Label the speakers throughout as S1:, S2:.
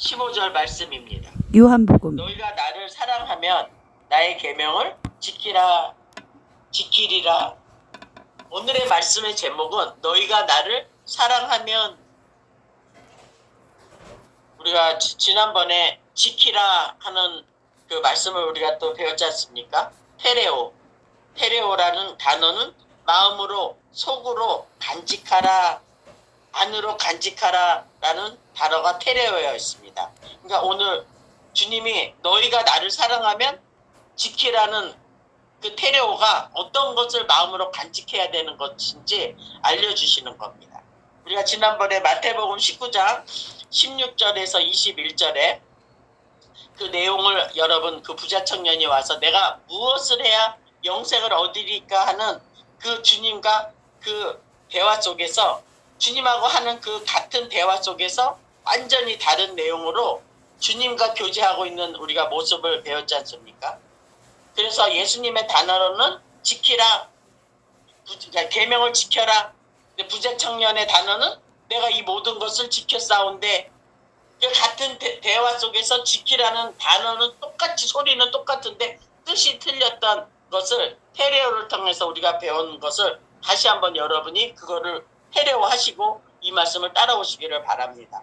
S1: 15절 말씀입니다.
S2: 요한복음
S1: 너희가 나를 사랑하면 나의 계명을 지키리라. 오늘의 말씀의 제목은 너희가 나를 사랑하면, 우리가 지난번에 지키라 하는 그 말씀을 우리가 또 배웠지 않습니까? 테레오라는 단어는 마음으로, 속으로 간직하라, 안으로 간직하라 라는 단어가 테레오에 있습니다. 그러니까 오늘 주님이 너희가 나를 사랑하면 지키라는 그 테레오가 어떤 것을 마음으로 간직해야 되는 것인지 알려주시는 겁니다. 우리가 지난번에 마태복음 19장 16절에서 21절에 그 내용을 여러분, 그 부자 청년이 와서 내가 무엇을 해야 영생을 얻으리까 하는 그 주님과 그 대화 속에서, 주님하고 하는 그 같은 대화 속에서 완전히 다른 내용으로 주님과 교제하고 있는 우리가 모습을 배웠지 않습니까? 그래서 예수님의 단어로는 지키라, 계명을 지켜라. 부자 청년의 단어는 내가 이 모든 것을 지켰사온데, 그 같은 대화 속에서 지키라는 단어는 똑같이, 소리는 똑같은데 뜻이 틀렸던 것을 테레오를 통해서 우리가 배운 것을 다시 한번 여러분이 그거를 테레오 하시고 이 말씀을 따라오시기를 바랍니다.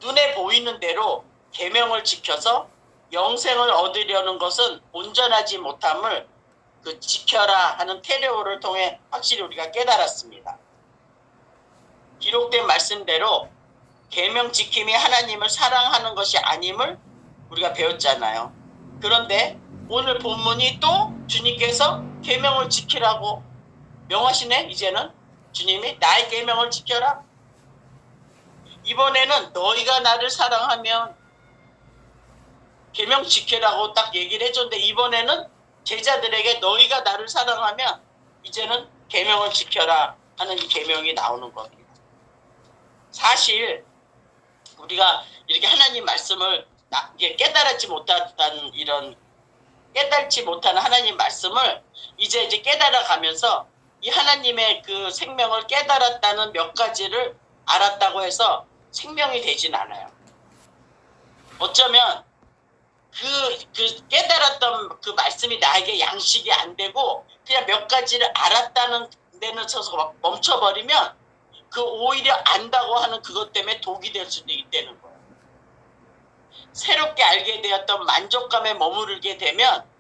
S1: 눈에 보이는 대로 계명을 지켜서 영생을 얻으려는 것은 온전하지 못함을 그 지켜라 하는 테레오를 통해 확실히 우리가 깨달았습니다. 기록된 말씀대로 계명 지킴이 하나님을 사랑하는 것이 아님을 우리가 배웠잖아요. 그런데 오늘 본문이 또 주님께서 계명을 지키라고 명하시네. 이제는 주님이 나의 계명을 지켜라. 이번에는 너희가 나를 사랑하면 계명 지키라고 딱 얘기를 해줬는데, 이번에는 제자들에게 너희가 나를 사랑하면 이제는 계명을 지켜라 하는 이 계명이 나오는 겁니다. 사실 우리가 이렇게 하나님 말씀을 깨달지 못하는 하나님 말씀을 이제 깨달아가면서 이 하나님의 그 생명을 깨달았다는 몇 가지를 알았다고 해서 생명이 되진 않아요. 어쩌면 그 깨달았던 그 말씀이 나에게 양식이 안 되고 그냥 몇 가지를 알았다는 데는 서서 멈춰버리면, 그 오히려 안다고 하는 그것 때문에 독이 될 수도 있다는 거예요. 새롭게 알게 되었던 만족감에 머무르게 되면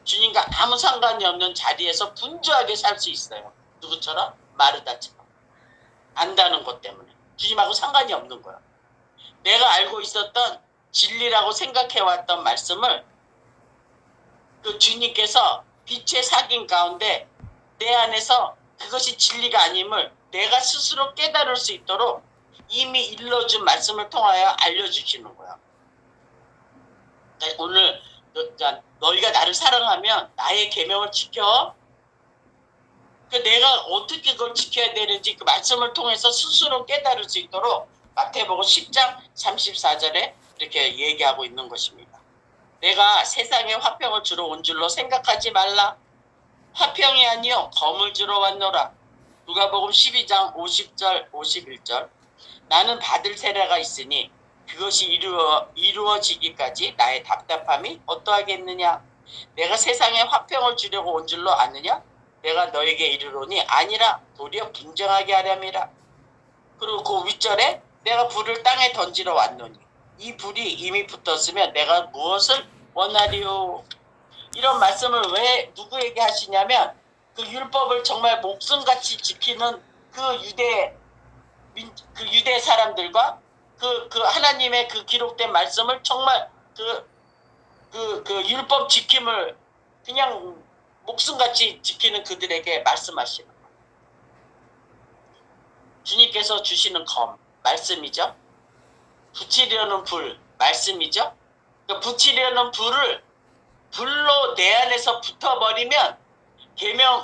S1: 주님과 아무 상관이 없는 자리에서 분주하게 살 수 있어요. 누구처럼? 마르다처럼. 안다는 것 때문에. 주님하고 상관이 없는 거예요. 내가 알고 있었던 진리라고 생각해왔던 말씀을 그 주님께서 빛의 사귐 가운데 내 안에서 그것이 진리가 아님을 내가 스스로 깨달을 수 있도록 이미 일러준 말씀을 통하여 알려주시는 거야. 오늘 너희가 나를 사랑하면 나의 계명을 지켜. 내가 어떻게 그걸 지켜야 되는지 그 말씀을 통해서 스스로 깨달을 수 있도록 마태복음 10장 34절에 이렇게 얘기하고 있는 것입니다. 내가 세상에 화평을 주러 온 줄로 생각하지 말라. 화평이 아니요 검을 주러 왔노라. 누가복음 12장 50절 51절. 나는 받을 세례가 있으니 그것이 이루어지기까지 나의 답답함이 어떠하겠느냐. 내가 세상에 화평을 주려고 온 줄로 아느냐. 내가 너에게 이르노니 아니라 도리어 분쟁하게 하렴이라. 그리고 그 윗절에 내가 불을 땅에 던지러 왔노니 이 불이 이미 붙었으면 내가 무엇을 원하리요. 이런 말씀을 왜 누구에게 하시냐면, 그 율법을 정말 목숨같이 지키는 그 유대 사람들과 그 하나님의 그 기록된 말씀을 정말 그 율법 지킴을 그냥 목숨같이 지키는 그들에게 말씀하시는 거예요. 주님께서 주시는 검, 말씀이죠. 붙이려는 불, 말씀이죠. 그 붙이려는 불로 내 안에서 붙어버리면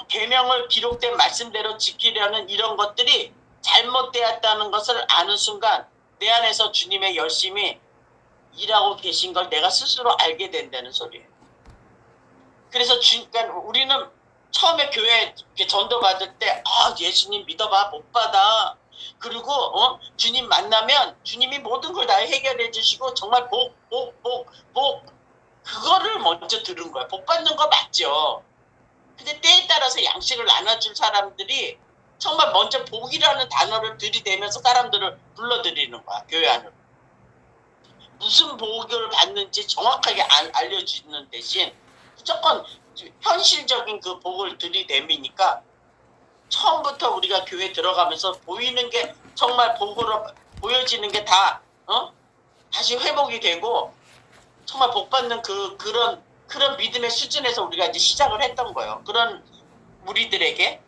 S1: 계명을 기록된 말씀대로 지키려는 이런 것들이 잘못되었다는 것을 아는 순간 내 안에서 주님의 열심히 일하고 계신 걸 내가 스스로 알게 된다는 소리예요. 그래서 그러니까 우리는 처음에 교회 전도 받을 때 예수님 믿어봐, 못 받아. 그리고 주님 만나면 주님이 모든 걸 다 해결해 주시고 정말 복 그거를 먼저 들은 거야. 복 받는 거 맞죠. 근데 때에 따라서 양식을 나눠줄 사람들이 정말 먼저 복이라는 단어를 들이대면서 사람들을 불러들이는 거야. 교회 안으로. 무슨 복을 받는지 정확하게 알려주는 대신 무조건 현실적인 그 복을 들이대미니까 처음부터 우리가 교회 들어가면서 보이는 게 정말 복으로 보여지는 게 다 다시 회복이 되고 정말 복 받는 그런 믿음의 수준에서 우리가 이제 시작을 했던 거예요. 그런 우리들에게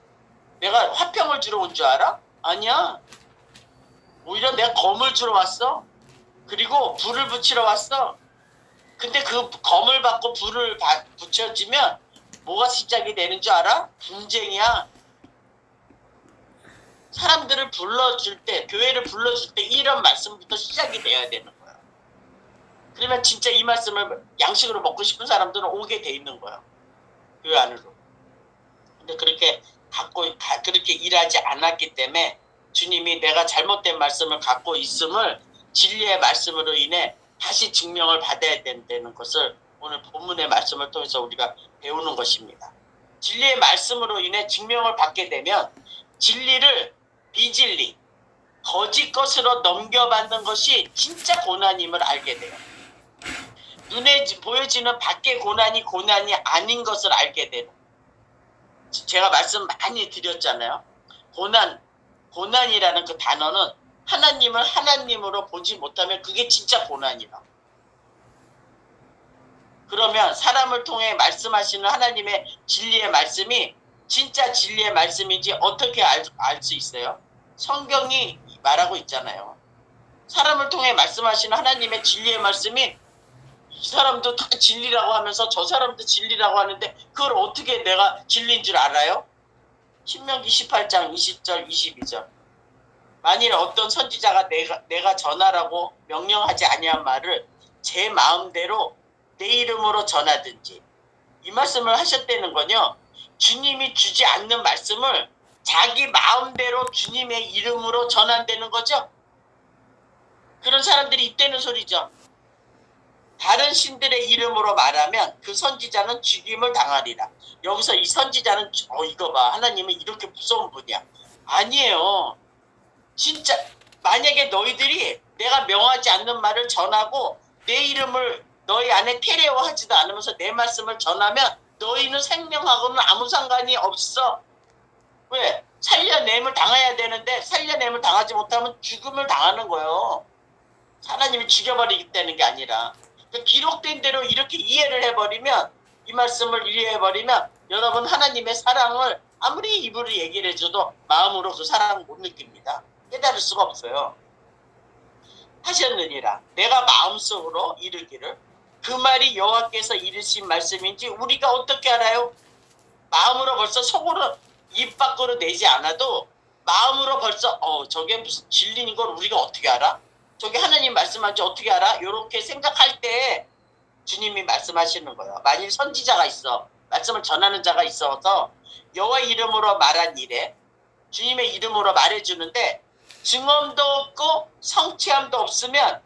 S1: 내가 화평을 주러 온 줄 알아? 아니야. 오히려 내가 검을 주러 왔어. 그리고 불을 붙이러 왔어. 근데 그 검을 받고 불을 붙여지면 뭐가 시작이 되는 줄 알아? 분쟁이야. 사람들을 불러줄 때, 교회를 불러줄 때 이런 말씀부터 시작이 돼야 되는 거야. 그러면 진짜 이 말씀을 양식으로 먹고 싶은 사람들은 오게 돼 있는 거야. 교회 안으로. 근데 그렇게 그렇게 일하지 않았기 때문에 주님이 내가 잘못된 말씀을 갖고 있음을 진리의 말씀으로 인해 다시 증명을 받아야 된다는 것을 오늘 본문의 말씀을 통해서 우리가 배우는 것입니다. 진리의 말씀으로 인해 증명을 받게 되면 진리를 비진리, 거짓 것으로 넘겨받는 것이 진짜 고난임을 알게 돼요. 눈에 보여지는 밖의 고난이 아닌 것을 알게 되는. 제가 말씀 많이 드렸잖아요. 고난이라는 그 단어는 하나님을 하나님으로 보지 못하면 그게 진짜 고난이다. 그러면 사람을 통해 말씀하시는 하나님의 진리의 말씀이 진짜 진리의 말씀인지 어떻게 알 수 있어요? 성경이 말하고 있잖아요. 사람을 통해 말씀하시는 하나님의 진리의 말씀이 이 사람도 다 진리라고 하면서 저 사람도 진리라고 하는데 그걸 어떻게 내가 진리인 줄 알아요? 신명기 18장 20절 22절. 만일 어떤 선지자가 내가 전하라고 명령하지 아니한 말을 제 마음대로 내 이름으로 전하든지, 이 말씀을 하셨다는 건요, 주님이 주지 않는 말씀을 자기 마음대로 주님의 이름으로 전한다는 거죠. 그런 사람들이 있다는 소리죠. 다른 신들의 이름으로 말하면 그 선지자는 죽임을 당하리라. 여기서 이 선지자는 이거 봐, 하나님은 이렇게 무서운 분이야. 아니에요. 진짜 만약에 너희들이 내가 명하지 않는 말을 전하고 내 이름을 너희 안에 테레오하지도 않으면서 내 말씀을 전하면 너희는 생명하고는 아무 상관이 없어. 왜? 살려냄을 당해야 되는데 살려냄을 당하지 못하면 죽음을 당하는 거예요. 하나님이 죽여버리겠다는 게 아니라 기록된 대로 이렇게 이해를 해버리면, 이 말씀을 이해해버리면 여러분 하나님의 사랑을 아무리 입으로 얘기를 해줘도 마음으로 그 사랑을 못 느낍니다. 깨달을 수가 없어요. 하셨느니라 내가 마음속으로 이르기를, 그 말이 여호와께서 이르신 말씀인지 우리가 어떻게 알아요? 마음으로 벌써 속으로 입 밖으로 내지 않아도 마음으로 벌써 저게 무슨 진리인 걸 우리가 어떻게 알아? 저게 하나님 말씀한지 어떻게 알아? 이렇게 생각할 때 주님이 말씀하시는 거예요. 만일 선지자가 있어, 말씀을 전하는 자가 있어서 여호와 이름으로 말한 일에 주님의 이름으로 말해주는데 증언도 없고 성취함도 없으면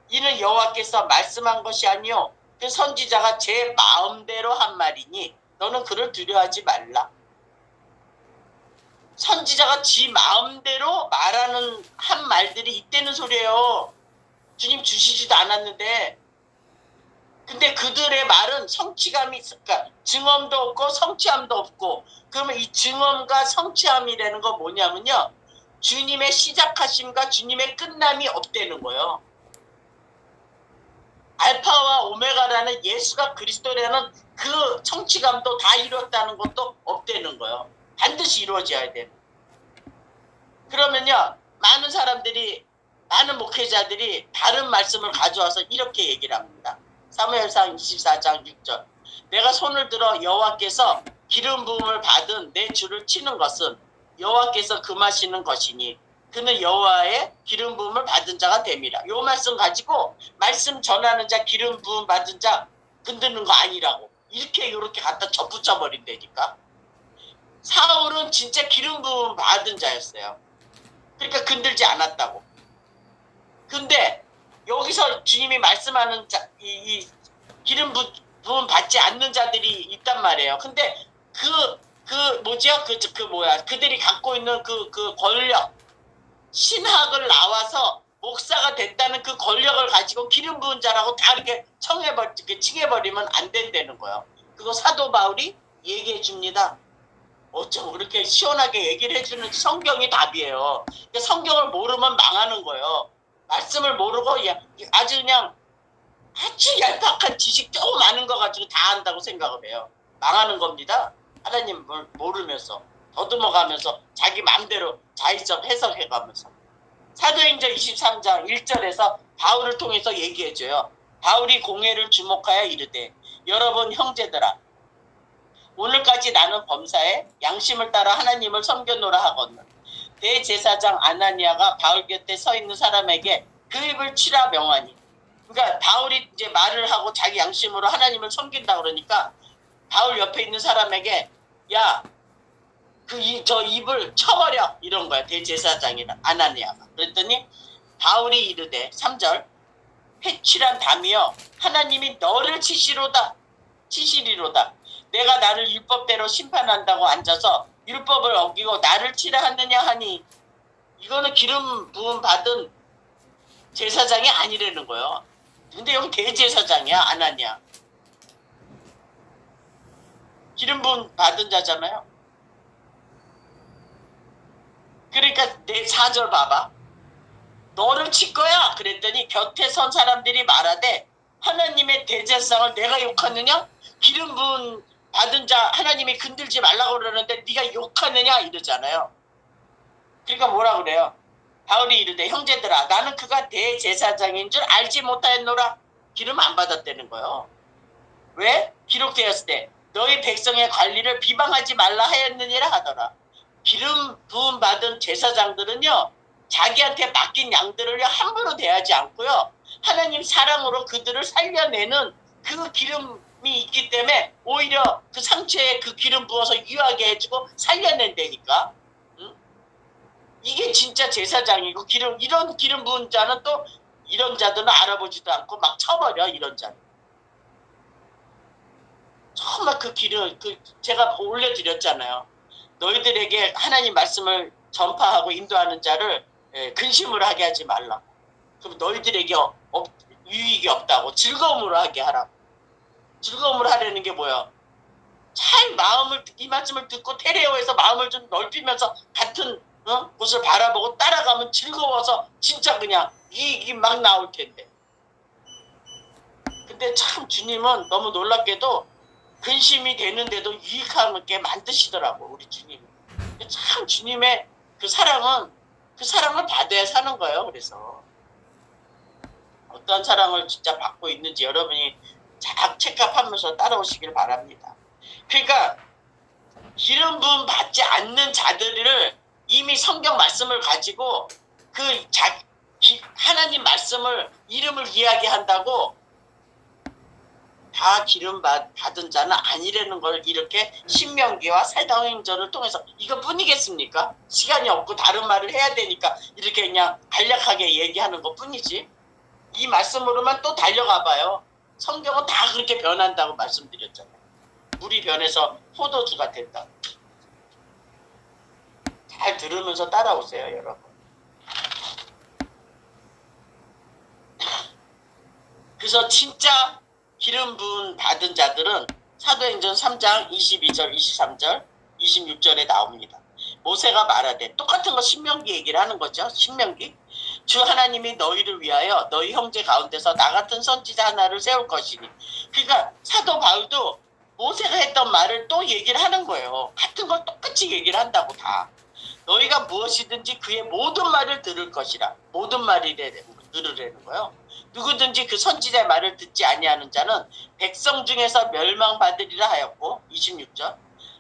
S1: 이는 여호와께서 말씀한 것이 아니요 그 선지자가 제 마음대로 한 말이니 너는 그를 두려워하지 말라. 선지자가 지 마음대로 한 말들이 있다는 소리예요. 주님 주시지도 않았는데. 근데 그들의 말은 성취감이, 그러니까 증언도 없고 성취함도 없고. 그러면 이 증언과 성취함이라는 건 뭐냐면요, 주님의 시작하심과 주님의 끝남이 없다는 거예요. 알파와 오메가라는 예수가 그리스도라는 그 성취감도 다 이뤘다는 것도 없다는 거예요. 반드시 이루어져야 돼요. 그러면요, 많은 목회자들이 다른 말씀을 가져와서 이렇게 얘기를 합니다. 사무엘상 24장 6절. 내가 손을 들어 여호와께서 기름 부음을 받은 내 주를 치는 것은 여호와께서 금하시는 것이니 그는 여호와의 기름 부음을 받은 자가 됨이라. 요 말씀 가지고 말씀 전하는 자, 기름 부음 받은 자 건드는 거 아니라고 이렇게 갖다 접붙여 버린다니까. 사울은 진짜 기름 부음 받은 자였어요. 그러니까 건들지 않았다고. 근데 여기서 주님이 말씀하는 이 기름 부음 받지 않는 자들이 있단 말이에요. 근데 뭐지요? 그들이 갖고 있는 그 권력, 신학을 나와서 목사가 됐다는 그 권력을 가지고 기름 부은 자라고 다 이렇게 칭해버리면 안 된다는 거예요. 그거 사도 바울이 얘기해 줍니다. 어쩜 그렇게 시원하게 얘기를 해주는 성경이 답이에요. 그러니까 성경을 모르면 망하는 거예요. 말씀을 모르고 아주 그냥 아주 얄팍한 지식 조금 많은 거 가지고 다 안다고 생각을 해요. 망하는 겁니다. 하나님을 모르면서 더듬어가면서 자기 마음대로 자의적 해석해가면서. 사도행전 23장 1절에서 바울을 통해서 얘기해줘요. 바울이 공회를 주목하여 이르되 여러분 형제들아 오늘까지 나는 범사에 양심을 따라 하나님을 섬겨노라 하거든. 대제사장 아나니아가 바울 곁에 서 있는 사람에게 그 입을 치라 명하니. 그러니까 바울이 이제 말을 하고 자기 양심으로 하나님을 섬긴다 그러니까 바울 옆에 있는 사람에게 야, 저 입을 쳐버려 이런 거야. 대제사장이라 아나니아가. 그랬더니 바울이 이르되 3절 회칠한 담이여 하나님이 너를 치시리로다. 내가 나를 율법대로 심판한다고 앉아서 율법을 어기고 나를 치라 하느냐 하니. 이거는 기름 부음 받은 제사장이 아니라는 거예요. 근데 여기 대제사장이야. 아나니아 기름 부음 받은 자잖아요. 그러니까 내 4절 봐봐. 너를 칠 거야 그랬더니 곁에 선 사람들이 말하되 하나님의 대제사장을 내가 욕하느냐? 기름 부음 받은 자 하나님이 건들지 말라고 그러는데 네가 욕하느냐 이러잖아요. 그러니까 뭐라 그래요? 바울이 이르되 형제들아 나는 그가 대제사장인 줄 알지 못하였노라. 기름 안 받았다는 거예요. 왜? 기록되었을 때 너희 백성의 관리를 비방하지 말라 하였느니라 하더라. 기름 부음 받은 제사장들은요 자기한테 맡긴 양들을요 함부로 대하지 않고요 하나님 사랑으로 그들을 살려내는 그 기름이 있기 때문에 오히려 그 상처에 그 기름 부어서 유하게 해주고 살려낸다니까. 응? 이게 진짜 제사장이고 이런 기름 부은 자는 또 이런 자들은 알아보지도 않고 막 쳐버려. 이런 자는 정말 그 기름 제가 올려드렸잖아요. 너희들에게 하나님 말씀을 전파하고 인도하는 자를 근심으로 하게 하지 말라. 그럼 너희들에게 유익이 없다고 즐거움으로 하게 하라고. 즐거움으로 하려는 게 뭐야? 잘 이 말씀을 듣고 테레오에서 마음을 좀 넓히면서 같은 곳을 바라보고 따라가면 즐거워서 진짜 그냥 이익이 막 나올 텐데. 근데 참 주님은 너무 놀랍게도 근심이 되는데도 유익하게 만드시더라고. 우리 주님. 참 주님의 그 사랑을 받아야 사는 거예요. 그래서 어떤 사랑을 진짜 받고 있는지 여러분이 잘 체크하면서 따라오시길 바랍니다. 그러니까 기름 부음 받지 않는 자들을 이미 성경 말씀을 가지고 하나님 말씀을 이름을 이야기한다고 다 기름 받은 자는 아니라는 걸 이렇게 신명기와 사도행전을 통해서 이것뿐이겠습니까? 시간이 없고 다른 말을 해야 되니까 이렇게 그냥 간략하게 얘기하는 것뿐이지. 이 말씀으로만 또 달려가 봐요. 성경은 다 그렇게 변한다고 말씀드렸잖아요. 물이 변해서 포도주가 된다. 잘 들으면서 따라오세요, 여러분. 그래서 진짜 기름 부음 받은 자들은 사도행전 3장 22절, 23절, 26절에 나옵니다. 모세가 말하되 똑같은 거 신명기 얘기를 하는 거죠. 신명기. 주 하나님이 너희를 위하여 너희 형제 가운데서 나 같은 선지자 하나를 세울 것이니. 그러니까 사도 바울도 모세가 했던 말을 또 얘기를 하는 거예요. 같은 걸 똑같이 얘기를 한다고 다. 너희가 무엇이든지 그의 모든 말을 들을 것이라. 모든 말이래 들으라는 거예요. 누구든지 그 선지자의 말을 듣지 아니하는 자는 백성 중에서 멸망받으리라 하였고 26절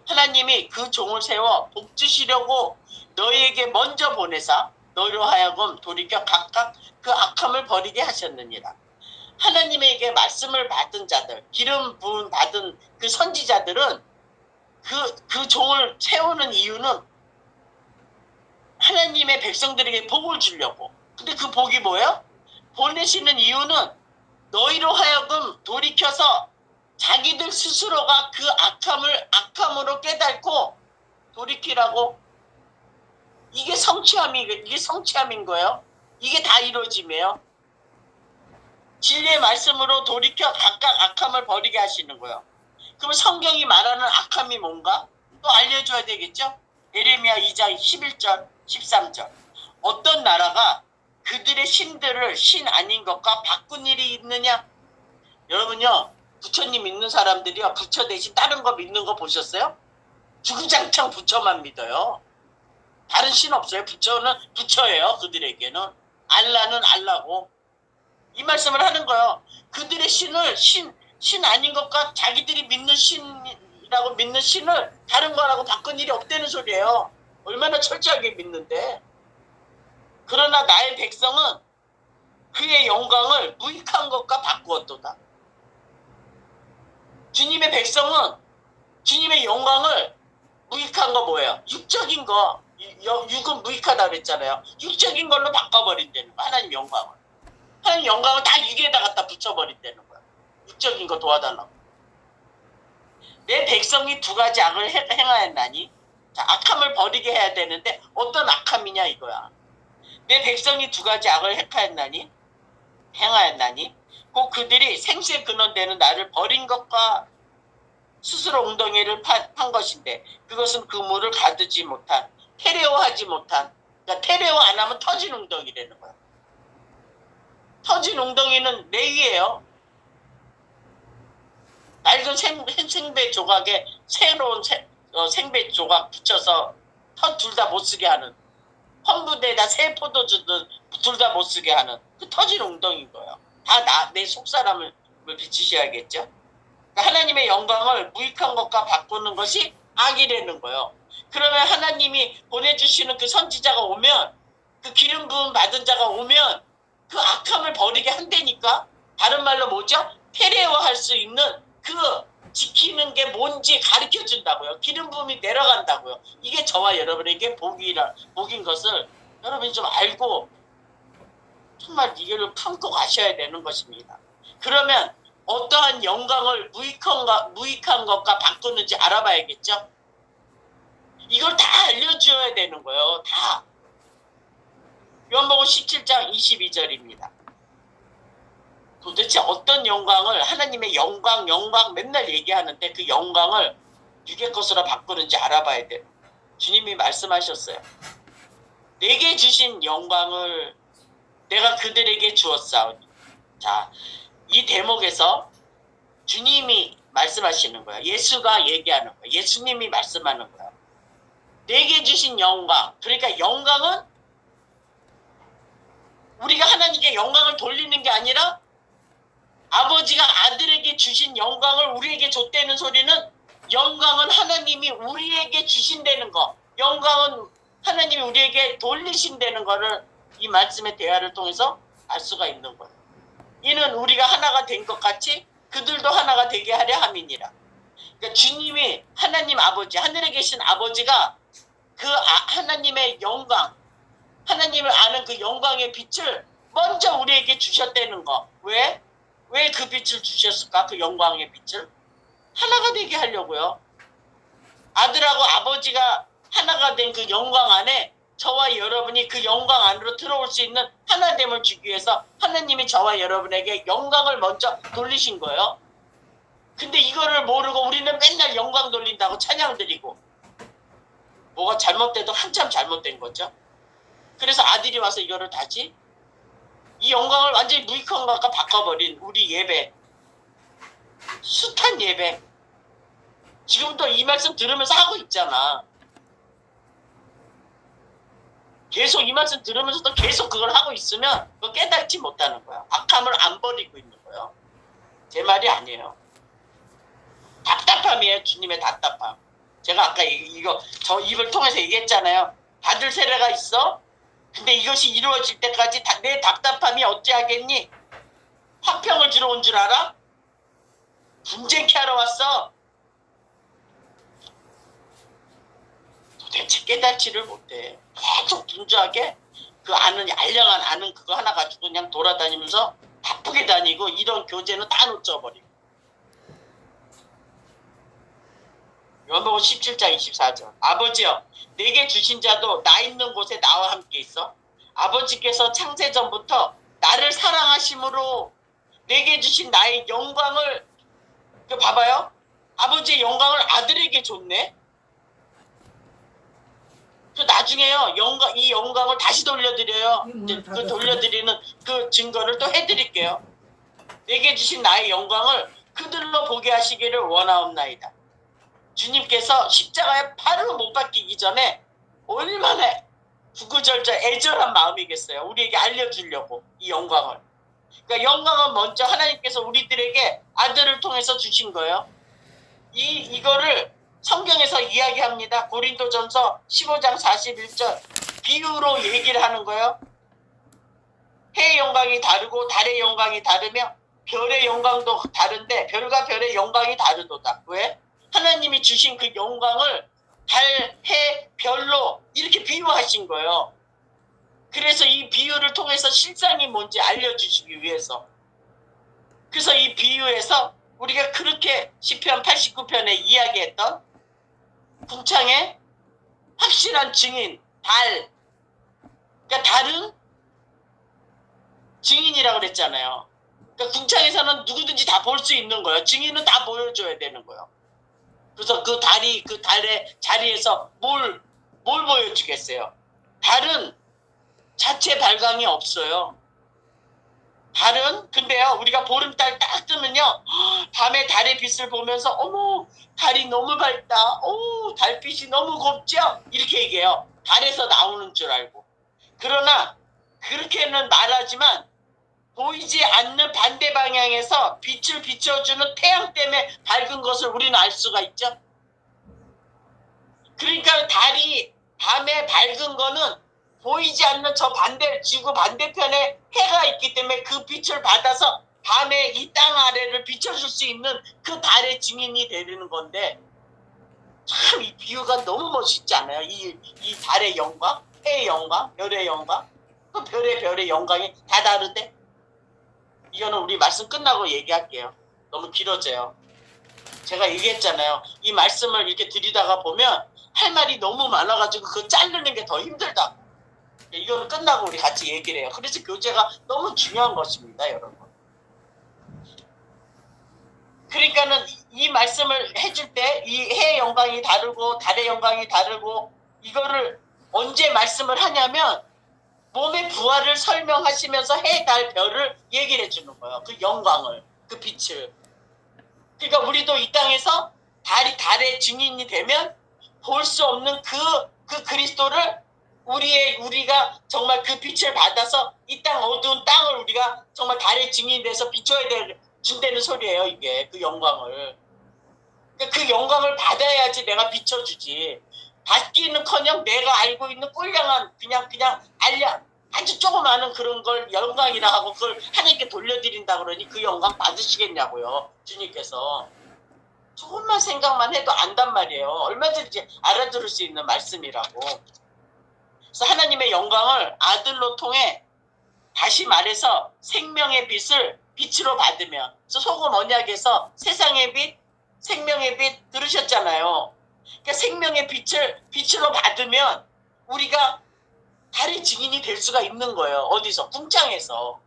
S1: 하나님이 그 종을 세워 복주시려고 너희에게 먼저 보내사 너희로 하여금 돌이켜 각각 그 악함을 버리게 하셨느니라. 하나님에게 말씀을 받은 자들, 기름 부음 받은 그 선지자들은 그 종을 세우는 이유는 하나님의 백성들에게 복을 주려고. 근데 그 복이 뭐예요? 보내시는 이유는 너희로 하여금 돌이켜서 자기들 스스로가 그 악함을 악함으로 깨닫고 돌이키라고. 이게 성취함인 거예요. 이게 다 이루어짐이에요. 진리의 말씀으로 돌이켜 각각 악함을 버리게 하시는 거예요. 그럼 성경이 말하는 악함이 뭔가? 또 알려줘야 되겠죠? 예레미야 2장 11절, 13절. 어떤 나라가 그들의 신들을 신 아닌 것과 바꾼 일이 있느냐? 여러분요, 부처님 믿는 사람들이요, 부처 대신 다른 거 믿는 거 보셨어요? 주구장창 부처만 믿어요. 다른 신 없어요. 부처는 부처예요. 그들에게는. 알라는 알라고. 이 말씀을 하는 거예요. 그들의 신을 신 아닌 것과 자기들이 믿는 신이라고 믿는 신을 다른 거라고 바꾼 일이 없다는 소리예요. 얼마나 철저하게 믿는데. 그러나 나의 백성은 그의 영광을 무익한 것과 바꾸었도다. 주님의 백성은 주님의 영광을 무익한 거 뭐예요? 육적인 거. 육은 무익하다 그랬잖아요. 육적인 걸로 바꿔버린다는 거. 하나님 영광을. 하나님 영광을 다 육에다 갖다 붙여버린다는 거야. 육적인 거 도와달라고. 내 백성이 두 가지 악을 행하였나니. 자, 악함을 버리게 해야 되는데 어떤 악함이냐 이거야. 내 백성이 두 가지 악을 행하였나니 곧 그들이 생수의 근원되는 나를 버린 것과 스스로 웅덩이를 판 것인데 그것은 그 물을 가두지 못한 테레오하지 못한, 그러니까 테레오 안 하면 터진 웅덩이라는 거야. 터진 웅덩이는 레위예요. 낡은 생배 조각에 새로운 생배 조각 붙여서 둘 다 못 쓰게 하는, 헌부대에다 새 포도주든 둘 다 못 쓰게 하는 그 터진 웅덩이인 거예요. 다 내 속사람을 비추셔야겠죠. 그러니까 하나님의 영광을 무익한 것과 바꾸는 것이 악이라는 거예요. 그러면 하나님이 보내주시는 그 선지자가 오면, 그 기름 부음 받은 자가 오면 그 악함을 버리게 한다니까. 다른 말로 뭐죠? 테레오할 수 있는 그 지키는 게 뭔지 가르쳐 준다고요. 기름 부음이 내려간다고요. 이게 저와 여러분에게 복인 것을 여러분이 좀 알고 정말 이걸 품고 가셔야 되는 것입니다. 그러면 어떠한 영광을 무익한 것과 바꾸는지 알아봐야겠죠? 이걸 다 알려줘야 되는 거예요. 다. 요한복음 17장 22절입니다. 도대체 어떤 영광을, 하나님의 영광 맨날 얘기하는데 그 영광을 육의 것으로 바꾸는지 알아봐야 돼요. 주님이 말씀하셨어요. 내게 주신 영광을 내가 그들에게 주었사오니. 자, 이 대목에서 주님이 말씀하시는 거야. 예수가 얘기하는 거야. 예수님이 말씀하는 거야. 내게 주신 영광. 그러니까 영광은 우리가 하나님께 영광을 돌리는 게 아니라 아버지가 아들에게 주신 영광을 우리에게 줬다는 소리는, 영광은 하나님이 우리에게 주신다는 거, 영광은 하나님이 우리에게 돌리신다는 거를 이 말씀의 대화를 통해서 알 수가 있는 거예요. 이는 우리가 하나가 된 것 같이 그들도 하나가 되게 하려 함이니라. 그러니까 주님이 하나님 아버지, 하늘에 계신 아버지가 그 하나님의 영광, 하나님을 아는 그 영광의 빛을 먼저 우리에게 주셨다는 거. 왜 그 빛을 주셨을까? 그 영광의 빛을 하나가 되게 하려고요. 아들하고 아버지가 하나가 된 그 영광 안에 저와 여러분이 그 영광 안으로 들어올 수 있는 하나됨을 주기 위해서 하나님이 저와 여러분에게 영광을 먼저 돌리신 거예요. 근데 이거를 모르고 우리는 맨날 영광 돌린다고 찬양 드리고, 뭐가 잘못돼도 한참 잘못된 거죠. 그래서 아들이 와서 이거를 다시 이 영광을 완전히 무익한 것과 바꿔버린 우리 예배, 숱한 예배, 지금도 이 말씀 들으면서 하고 있잖아. 계속 이 말씀 들으면서도 계속 그걸 하고 있으면 그거 깨닫지 못하는 거야. 악함을 안 버리고 있는 거예요. 제 말이 아니에요. 답답함이에요. 주님의 답답함. 제가 아까 이거 저 입을 통해서 얘기했잖아요. 받을 세례가 있어? 근데 이것이 이루어질 때까지 내 답답함이 어찌하겠니? 화평을 주러 온 줄 알아? 분쟁케 하러 왔어. 도대체 깨닫지를 못해. 계속 분주하게 그 알량한 그거 하나 가지고 그냥 돌아다니면서 바쁘게 다니고 이런 교재는 다 놓쳐버리고. 요한복음 17장 24절. 아버지여 내게 주신 자도 나 있는 곳에 나와 함께 있어. 아버지께서 창세전부터 나를 사랑하심으로 내게 주신 나의 영광을 봐봐요. 아버지의 영광을 아들에게 줬네. 그 나중에요 이 영광을 다시 돌려드려요. 그 돌려드리는 그 증거를 또 해드릴게요. 내게 주신 나의 영광을 그들로 보게 하시기를 원하옵나이다. 주님께서 십자가에 팔을 못 박히기 전에 얼마나 구구절절 애절한 마음이겠어요. 우리에게 알려주려고 이 영광을. 그러니까 영광은 먼저 하나님께서 우리들에게 아들을 통해서 주신 거예요. 이거를 성경에서 이야기합니다. 고린도전서 15장 41절 비유로 얘기를 하는 거예요. 해의 영광이 다르고 달의 영광이 다르며 별의 영광도 다른데 별과 별의 영광이 다르도다. 왜? 하나님이 주신 그 영광을 달, 해, 별로 이렇게 비유하신 거예요. 그래서 이 비유를 통해서 실상이 뭔지 알려주시기 위해서. 그래서 이 비유에서 우리가 그렇게 시편 89편에 이야기했던 궁창의 확실한 증인, 달. 그러니까 달은 증인이라고 그랬잖아요. 그러니까 궁창에서는 누구든지 다 볼 수 있는 거예요. 증인은 다 보여줘야 되는 거예요. 그래서 그 달의 자리에서 뭘 보여주겠어요? 달은 자체 발광이 없어요. 달은 근데요 우리가 보름달 딱 뜨면요 밤에 달의 빛을 보면서 어머 달이 너무 밝다. 오 달빛이 너무 곱죠? 이렇게 얘기해요. 달에서 나오는 줄 알고. 그러나 그렇게는 말하지만 보이지 않는 반대 방향에서 빛을 비춰주는 태양 때문에 밝은 것을 우리는 알 수가 있죠. 그러니까 달이 밤에 밝은 거는 보이지 않는 저 지구 반대편에 해가 있기 때문에 그 빛을 받아서 밤에 이 땅 아래를 비춰줄 수 있는 그 달의 증인이 되는 건데 참 이 비유가 너무 멋있지 않아요? 이 달의 영광, 해의 영광, 별의 영광, 그 별의 영광이 다 다른데 이거는 우리 말씀 끝나고 얘기할게요. 너무 길어져요. 제가 얘기했잖아요. 이 말씀을 이렇게 드리다가 보면 할 말이 너무 많아가지고 그거 자르는 게 더 힘들다. 이거는 끝나고 우리 같이 얘기를 해요. 그래서 교재가 너무 중요한 것입니다, 여러분. 그러니까는 이 말씀을 해줄 때 이 해의 영광이 다르고 달의 영광이 다르고 이거를 언제 말씀을 하냐면 몸의 부활을 설명하시면서 해, 달, 별을 얘기를 해주는 거예요. 그 영광을, 그 빛을. 그러니까 우리도 이 땅에서 달의 증인이 되면 볼 수 없는 그 그리스도를 우리가 정말 그 빛을 받아서 이 땅 어두운 땅을 우리가 정말 달의 증인이 돼서 비춰야 준다는 소리예요. 이게 그 영광을. 그러니까 그 영광을 받아야지 내가 비춰주지. 받기는커녕 내가 알고 있는 꿀량한 그냥 아주 조그마한 그런 걸 영광이라 하고 그걸 하나님께 돌려드린다 그러니 그 영광 받으시겠냐고요. 주님께서. 조금만 생각만 해도 안단 말이에요. 얼마든지 알아들을 수 있는 말씀이라고. 그래서 하나님의 영광을 아들로 통해 다시 말해서 생명의 빛을 빛으로 받으면 그래서 소금 언약에서 세상의 빛, 생명의 빛 들으셨잖아요. 그러니까 생명의 빛을 빛으로 받으면 우리가 달의 증인이 될 수가 있는 거예요. 어디서? 궁창에서.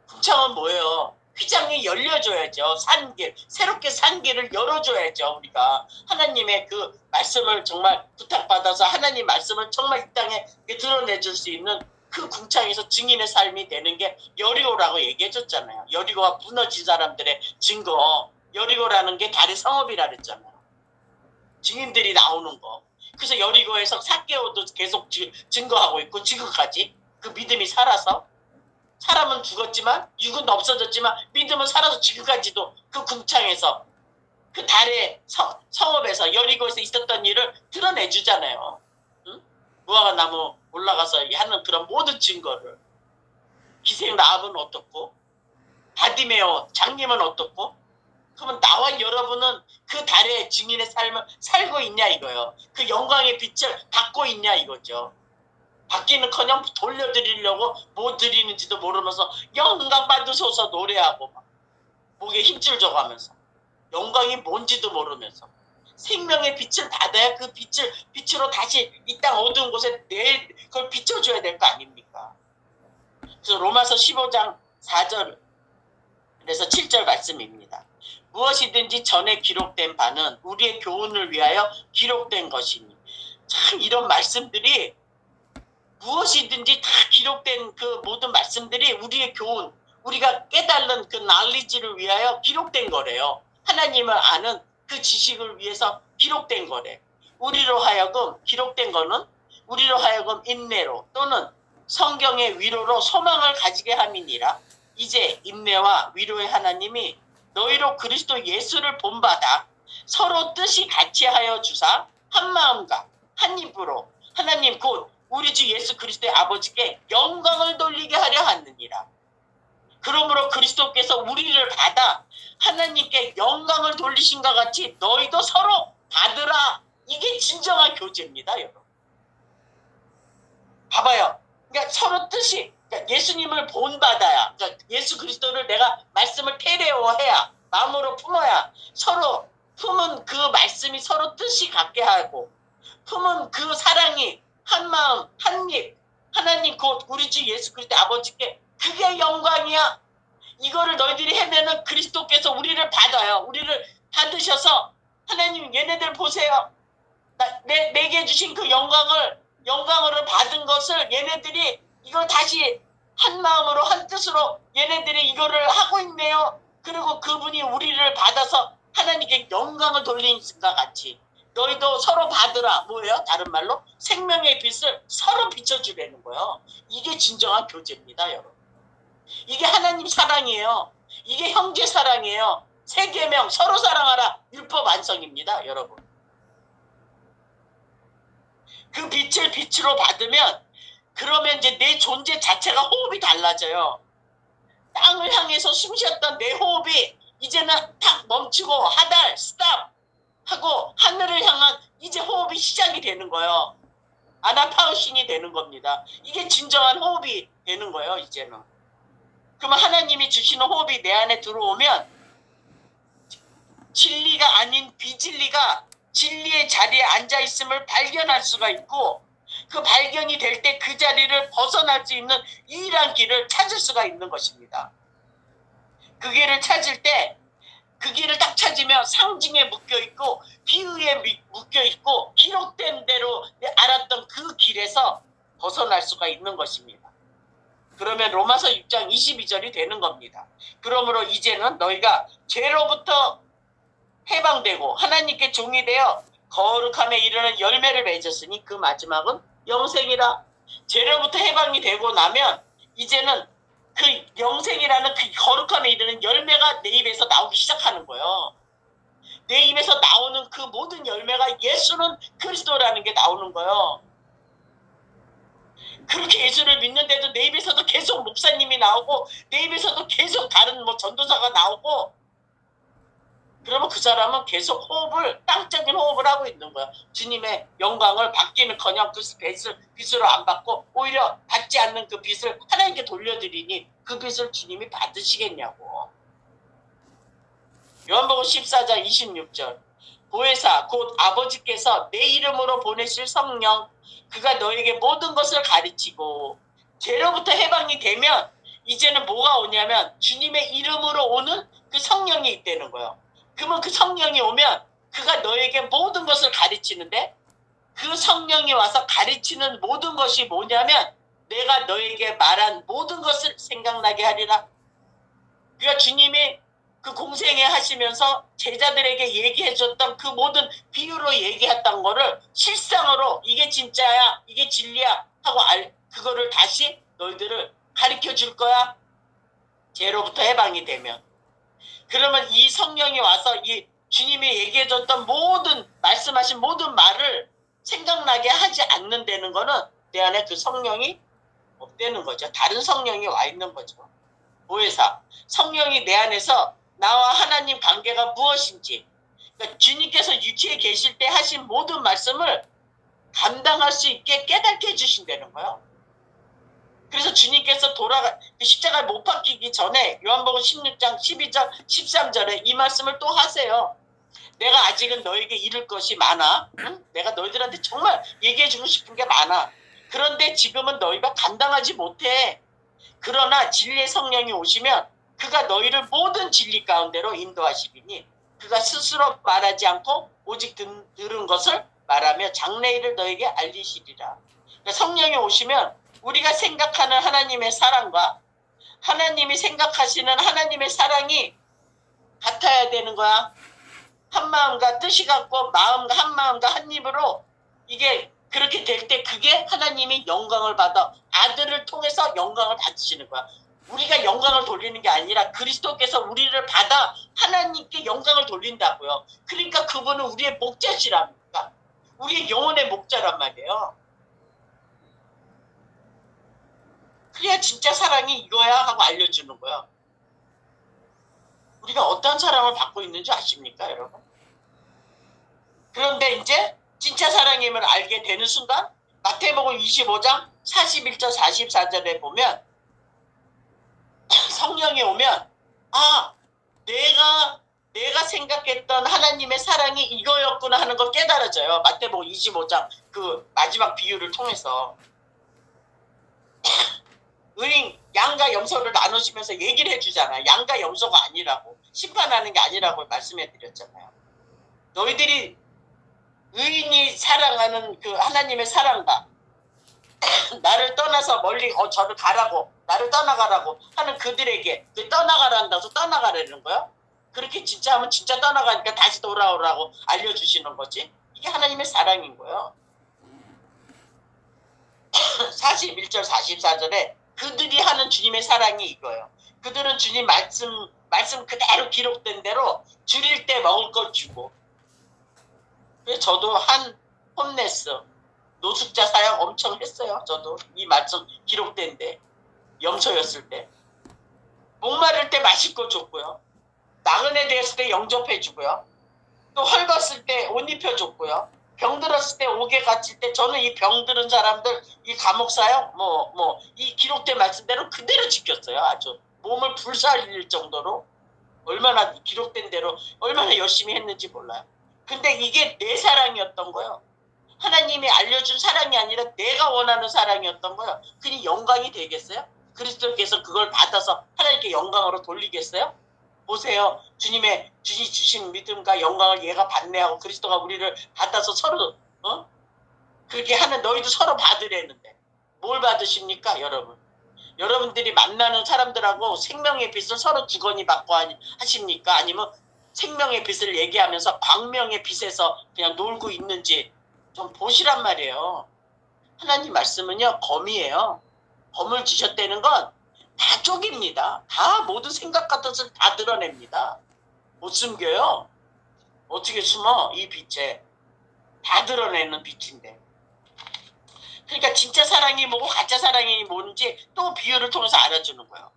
S1: 궁창은 뭐예요? 휘장이 열려줘야죠. 새롭게 산 길을 열어줘야죠. 우리가 하나님의 그 말씀을 정말 부탁받아서 하나님 말씀을 정말 이 땅에 드러내줄 수 있는 그 궁창에서 증인의 삶이 되는 게 여리고라고 얘기해줬잖아요. 여리고가 무너진 사람들의 증거. 여리고라는 게 달의 성읍이라 그랬잖아요. 증인들이 나오는 거. 그래서 여리고에서 삭개오도 계속 증거하고 있고 지금까지 그 믿음이 살아서 사람은 죽었지만 육은 없어졌지만 믿음은 살아서 지금까지도 그 궁창에서 그 달의 성읍에서 여리고에서 있었던 일을 드러내주잖아요. 응? 무화과 나무 올라가서 하는 그런 모든 증거를. 기생 라합은 어떻고 바디메오 장님은 어떻고 그러면 나와 여러분은 그 달의 증인의 삶을 살고 있냐 이거예요. 그 영광의 빛을 받고 있냐 이거죠. 받기는커녕 돌려드리려고 뭐 드리는지도 모르면서 영광 받으소서 노래하고 막 목에 힘줄 줘가면서 영광이 뭔지도 모르면서 생명의 빛을 받아야 그 빛으로 다시 이 땅 어두운 곳에 그걸 비춰줘야 될 거 아닙니까? 그래서 로마서 15장 4절 그래서 7절 말씀입니다. 무엇이든지 전에 기록된 바는 우리의 교훈을 위하여 기록된 것이니. 참 이런 말씀들이 무엇이든지 다 기록된 그 모든 말씀들이 우리의 교훈, 우리가 깨달은 그 knowledge를 위하여 기록된 거래요. 하나님을 아는 그 지식을 위해서 기록된 거래. 우리로 하여금 기록된 거는 우리로 하여금 인내로 또는 성경의 위로로 소망을 가지게 함이니라. 이제 인내와 위로의 하나님이 너희로 그리스도 예수를 본받아 서로 뜻이 같이하여 주사 한 마음과 한 입으로 하나님 곧 우리 주 예수 그리스도의 아버지께 영광을 돌리게 하려 하느니라. 그러므로 그리스도께서 우리를 받아 하나님께 영광을 돌리신과 같이 너희도 서로 받으라. 이게 진정한 교제입니다, 여러분. 봐봐요. 그러니까 서로 뜻이 그러니까 예수님을 본받아야, 그러니까 예수 그리스도를 내가 말씀을 테레오해야, 마음으로 품어야 서로 품은 그 말씀이 서로 뜻이 같게 하고 품은 그 사랑이 한 마음 한 입 하나님 곧 우리 주 예수 그리스도 아버지께 그게 영광이야. 이거를 너희들이 하면은 그리스도께서 우리를 받아요. 우리를 받으셔서 하나님 얘네들 보세요. 내게 주신 그 영광으로 받은 것을 얘네들이 이걸 다시 한 마음으로 한 뜻으로 얘네들이 이거를 하고 있네요. 그리고 그분이 우리를 받아서 하나님께 영광을 돌리는 것 같이 너희도 서로 받으라. 뭐예요? 다른 말로 생명의 빛을 서로 비춰주려는 거예요. 이게 진정한 교제입니다, 여러분. 이게 하나님 사랑이에요. 이게 형제 사랑이에요. 세계명 서로 사랑하라. 율법 완성입니다, 여러분. 그 빛을 빛으로 받으면 그러면 이제 내 존재 자체가 호흡이 달라져요. 땅을 향해서 숨 쉬었던 내 호흡이 이제는 탁 멈추고 하달 스탑 하고 하늘을 향한 이제 호흡이 시작이 되는 거예요. 아나파우신이 되는 겁니다. 이게 진정한 호흡이 되는 거예요, 이제는. 그러면 하나님이 주시는 호흡이 내 안에 들어오면 진리가 아닌 비진리가 진리의 자리에 앉아있음을 발견할 수가 있고 그 발견이 될 때 그 자리를 벗어날 수 있는 유일한 길을 찾을 수가 있는 것입니다. 그 길을 찾을 때 그 길을 딱 찾으면 상징에 묶여있고 비유에 묶여있고 기록된 대로 알았던 그 길에서 벗어날 수가 있는 것입니다. 그러면 로마서 6장 22절이 되는 겁니다. 그러므로 이제는 너희가 죄로부터 해방되고 하나님께 종이 되어 거룩함에 이르는 열매를 맺었으니 그 마지막은 영생이라. 죄로부터 해방이 되고 나면 이제는 그 영생이라는 그 거룩함에 이르는 열매가 내 입에서 나오기 시작하는 거예요. 내 입에서 나오는 그 모든 열매가 예수는 그리스도라는 게 나오는 거예요. 그렇게 예수를 믿는데도 내 입에서도 계속 목사님이 나오고 내 입에서도 계속 다른 전도사가 나오고 그러면 그 사람은 계속 땅적인 호흡을 하고 있는 거야. 주님의 영광을 받기는커녕 그 빛으로 안 받고 오히려 받지 않는 그 빛을 하나님께 돌려드리니 그 빛을 주님이 받으시겠냐고. 요한복음 14장 26절 보혜사 곧 아버지께서 내 이름으로 보내실 성령 그가 너에게 모든 것을 가르치고 죄로부터 해방이 되면 이제는 뭐가 오냐면 주님의 이름으로 오는 그 성령이 있다는 거예요. 그러면 그 성령이 오면 그가 너에게 모든 것을 가르치는데 그 성령이 와서 가르치는 모든 것이 뭐냐면 내가 너에게 말한 모든 것을 생각나게 하리라. 그러니까 주님이 그 공생애 하시면서 제자들에게 얘기해줬던 그 모든 비유로 얘기했던 거를 실상으로 이게 진짜야 이게 진리야 하고 그거를 다시 너희들을 가르쳐 줄 거야. 죄로부터 해방이 되면. 그러면 이 성령이 와서 이 주님이 얘기해줬던 말씀하신 모든 말을 생각나게 하지 않는다는 거는 내 안에 그 성령이 없다는 거죠. 다른 성령이 와 있는 거죠. 보혜사 성령이 내 안에서 나와 하나님 관계가 무엇인지, 그러니까 주님께서 육체에 계실 때 하신 모든 말씀을 감당할 수 있게 깨닫게 해주신다는 거예요. 그래서 주님께서 십자가에 못 박히기 전에 요한복음 16장 12절 13절에 이 말씀을 또 하세요. 내가 아직은 너에게 이룰 것이 많아. 응? 내가 너희들한테 정말 얘기해주고 싶은 게 많아. 그런데 지금은 너희가 감당하지 못해. 그러나 진리의 성령이 오시면 그가 너희를 모든 진리 가운데로 인도하시리니 그가 스스로 말하지 않고 오직 들은 것을 말하며 장래일을 너에게 알리시리라. 그러니까 성령이 오시면 우리가 생각하는 하나님의 사랑과 하나님이 생각하시는 하나님의 사랑이 같아야 되는 거야. 한 마음과 뜻이 같고 마음과 한 마음과 한 입으로 이게 그렇게 될 때 그게 하나님이 영광을 받아 아들을 통해서 영광을 받으시는 거야. 우리가 영광을 돌리는 게 아니라 그리스도께서 우리를 받아 하나님께 영광을 돌린다고요. 그러니까 그분은 우리의 목자시랍니까? 우리의 영혼의 목자란 말이에요. 그래야 진짜 사랑이 이거야 하고 알려주는 거야. 우리가 어떤 사랑을 받고 있는지 아십니까, 여러분? 그런데 이제 진짜 사랑임을 알게 되는 순간 마태복음 25장 41절 44절에 보면 성령이 오면 내가 생각했던 하나님의 사랑이 이거였구나 하는 걸 깨달아져요. 마태복음 25장 그 마지막 비유를 통해서 의인 양과 염소를 나누시면서 얘기를 해주잖아요. 양과 염소가 아니라고, 심판하는 게 아니라고 말씀해 드렸잖아요. 너희들이 의인이 사랑하는 그 하나님의 사랑과 나를 떠나서 멀리 저를 가라고, 나를 떠나가라고 하는 그들에게 떠나가란다고 떠나가라는 거예요. 그렇게 진짜 하면 진짜 떠나가니까 다시 돌아오라고 알려주시는 거지. 이게 하나님의 사랑인 거예요. 41절 44절에 그들이 하는 주님의 사랑이 이거예요. 그들은 주님 말씀 그대로 기록된 대로 줄일 때 먹을 걸 주고. 그래서 저도 한 홈레스 노숙자 사역 엄청 했어요. 저도 이 말씀 기록된데 염소였을 때 목마를 때 마실 거 줬고요. 나그네 되었을 때 영접해주고요. 또 헐벗을 때 옷 입혀줬고요. 병들었을 때 옥에 갇힐 때 저는 이 병들은 사람들 이 감옥 사역 이 기록된 말씀대로 그대로 지켰어요. 아주 몸을 불살릴 정도로 얼마나 기록된 대로 얼마나 열심히 했는지 몰라요. 근데 이게 내 사랑이었던 거예요. 하나님이 알려준 사랑이 아니라 내가 원하는 사랑이었던 거예요. 그니 영광이 되겠어요? 그리스도께서 그걸 받아서 하나님께 영광으로 돌리겠어요? 보세요. 주님이 주신 믿음과 영광을 얘가 받네하고 그리스도가 우리를 받아서 서로 그렇게 하는 너희도 서로 받으려는데 뭘 받으십니까, 여러분? 여러분들이 만나는 사람들하고 생명의 빛을 서로 주거니 받고 하십니까? 아니면 생명의 빛을 얘기하면서 광명의 빛에서 그냥 놀고 있는지 좀 보시란 말이에요. 하나님 말씀은요, 검이에요. 검을 주셨다는 건 다 쪽입니다. 다 모든 생각 같은 것을 다 드러냅니다. 못 숨겨요. 어떻게 숨어? 이 빛에. 다 드러내는 빛인데. 그러니까 진짜 사랑이 뭐고 가짜 사랑이 뭔지 또 비유를 통해서 알아주는 거예요.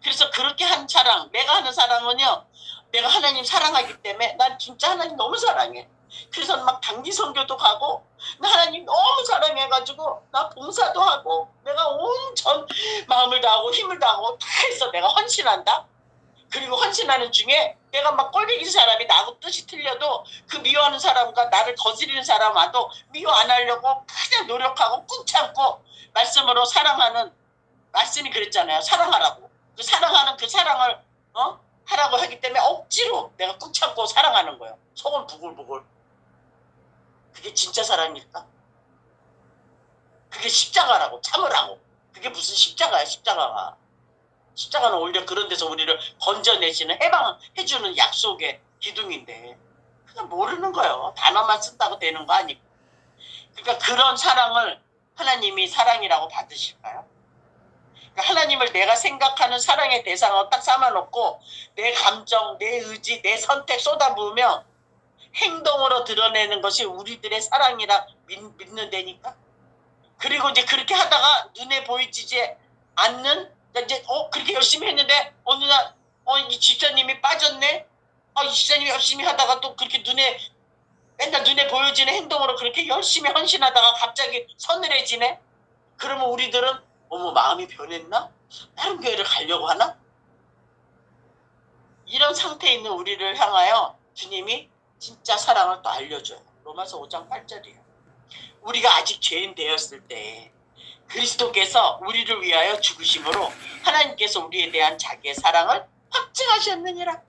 S1: 그래서 그렇게 한 사랑, 내가 하는 사랑은요, 내가 하나님 사랑하기 때문에 난 진짜 하나님 너무 사랑해. 그래서 막 단기 선교도 가고 나 하나님 너무 사랑해가지고 나 봉사도 하고 내가 온 전 마음을 다하고 힘을 다하고 다 해서 내가 헌신한다. 그리고 헌신하는 중에 내가 막 꼴보기 사람이 나하고 뜻이 틀려도 그 미워하는 사람과 나를 거스리는 사람 와도 미워 안 하려고 그냥 노력하고 꾹 참고 말씀으로 사랑하는, 말씀이 그랬잖아요. 사랑하라고. 그 사랑하는 그 사랑을 하라고 하기 때문에 억지로 내가 꾹 참고 사랑하는 거예요. 속은 부글부글. 그게 진짜 사랑일까? 그게 십자가라고. 참으라고. 그게 무슨 십자가야, 십자가가. 십자가는 오히려 그런 데서 우리를 건져내시는, 해방해주는 약속의 기둥인데 그냥 모르는 거예요. 단어만 쓴다고 되는 거 아니고. 그러니까 그런 사랑을 하나님이 사랑이라고 받으실까요? 그러니까 하나님을 내가 생각하는 사랑의 대상으로 딱 삼아놓고 내 감정, 내 의지, 내 선택 쏟아부으면 행동으로 드러내는 것이 우리들의 사랑이라 믿는 데니까. 그리고 이제 그렇게 하다가 눈에 보이지 않는 이제 그렇게 열심히 했는데 어느 날 이 집사님이 빠졌네? 이 집사님이 열심히 하다가 또 그렇게 맨날 눈에 보여지는 행동으로 그렇게 열심히 헌신하다가 갑자기 서늘해지네? 그러면 우리들은 어머 마음이 변했나? 다른 교회를 가려고 하나? 이런 상태에 있는 우리를 향하여 주님이 진짜 사랑을 또 알려줘요. 로마서 5장 8절이에요. 우리가 아직 죄인 되었을 때 그리스도께서 우리를 위하여 죽으심으로 하나님께서 우리에 대한 자기의 사랑을 확증하셨느니라.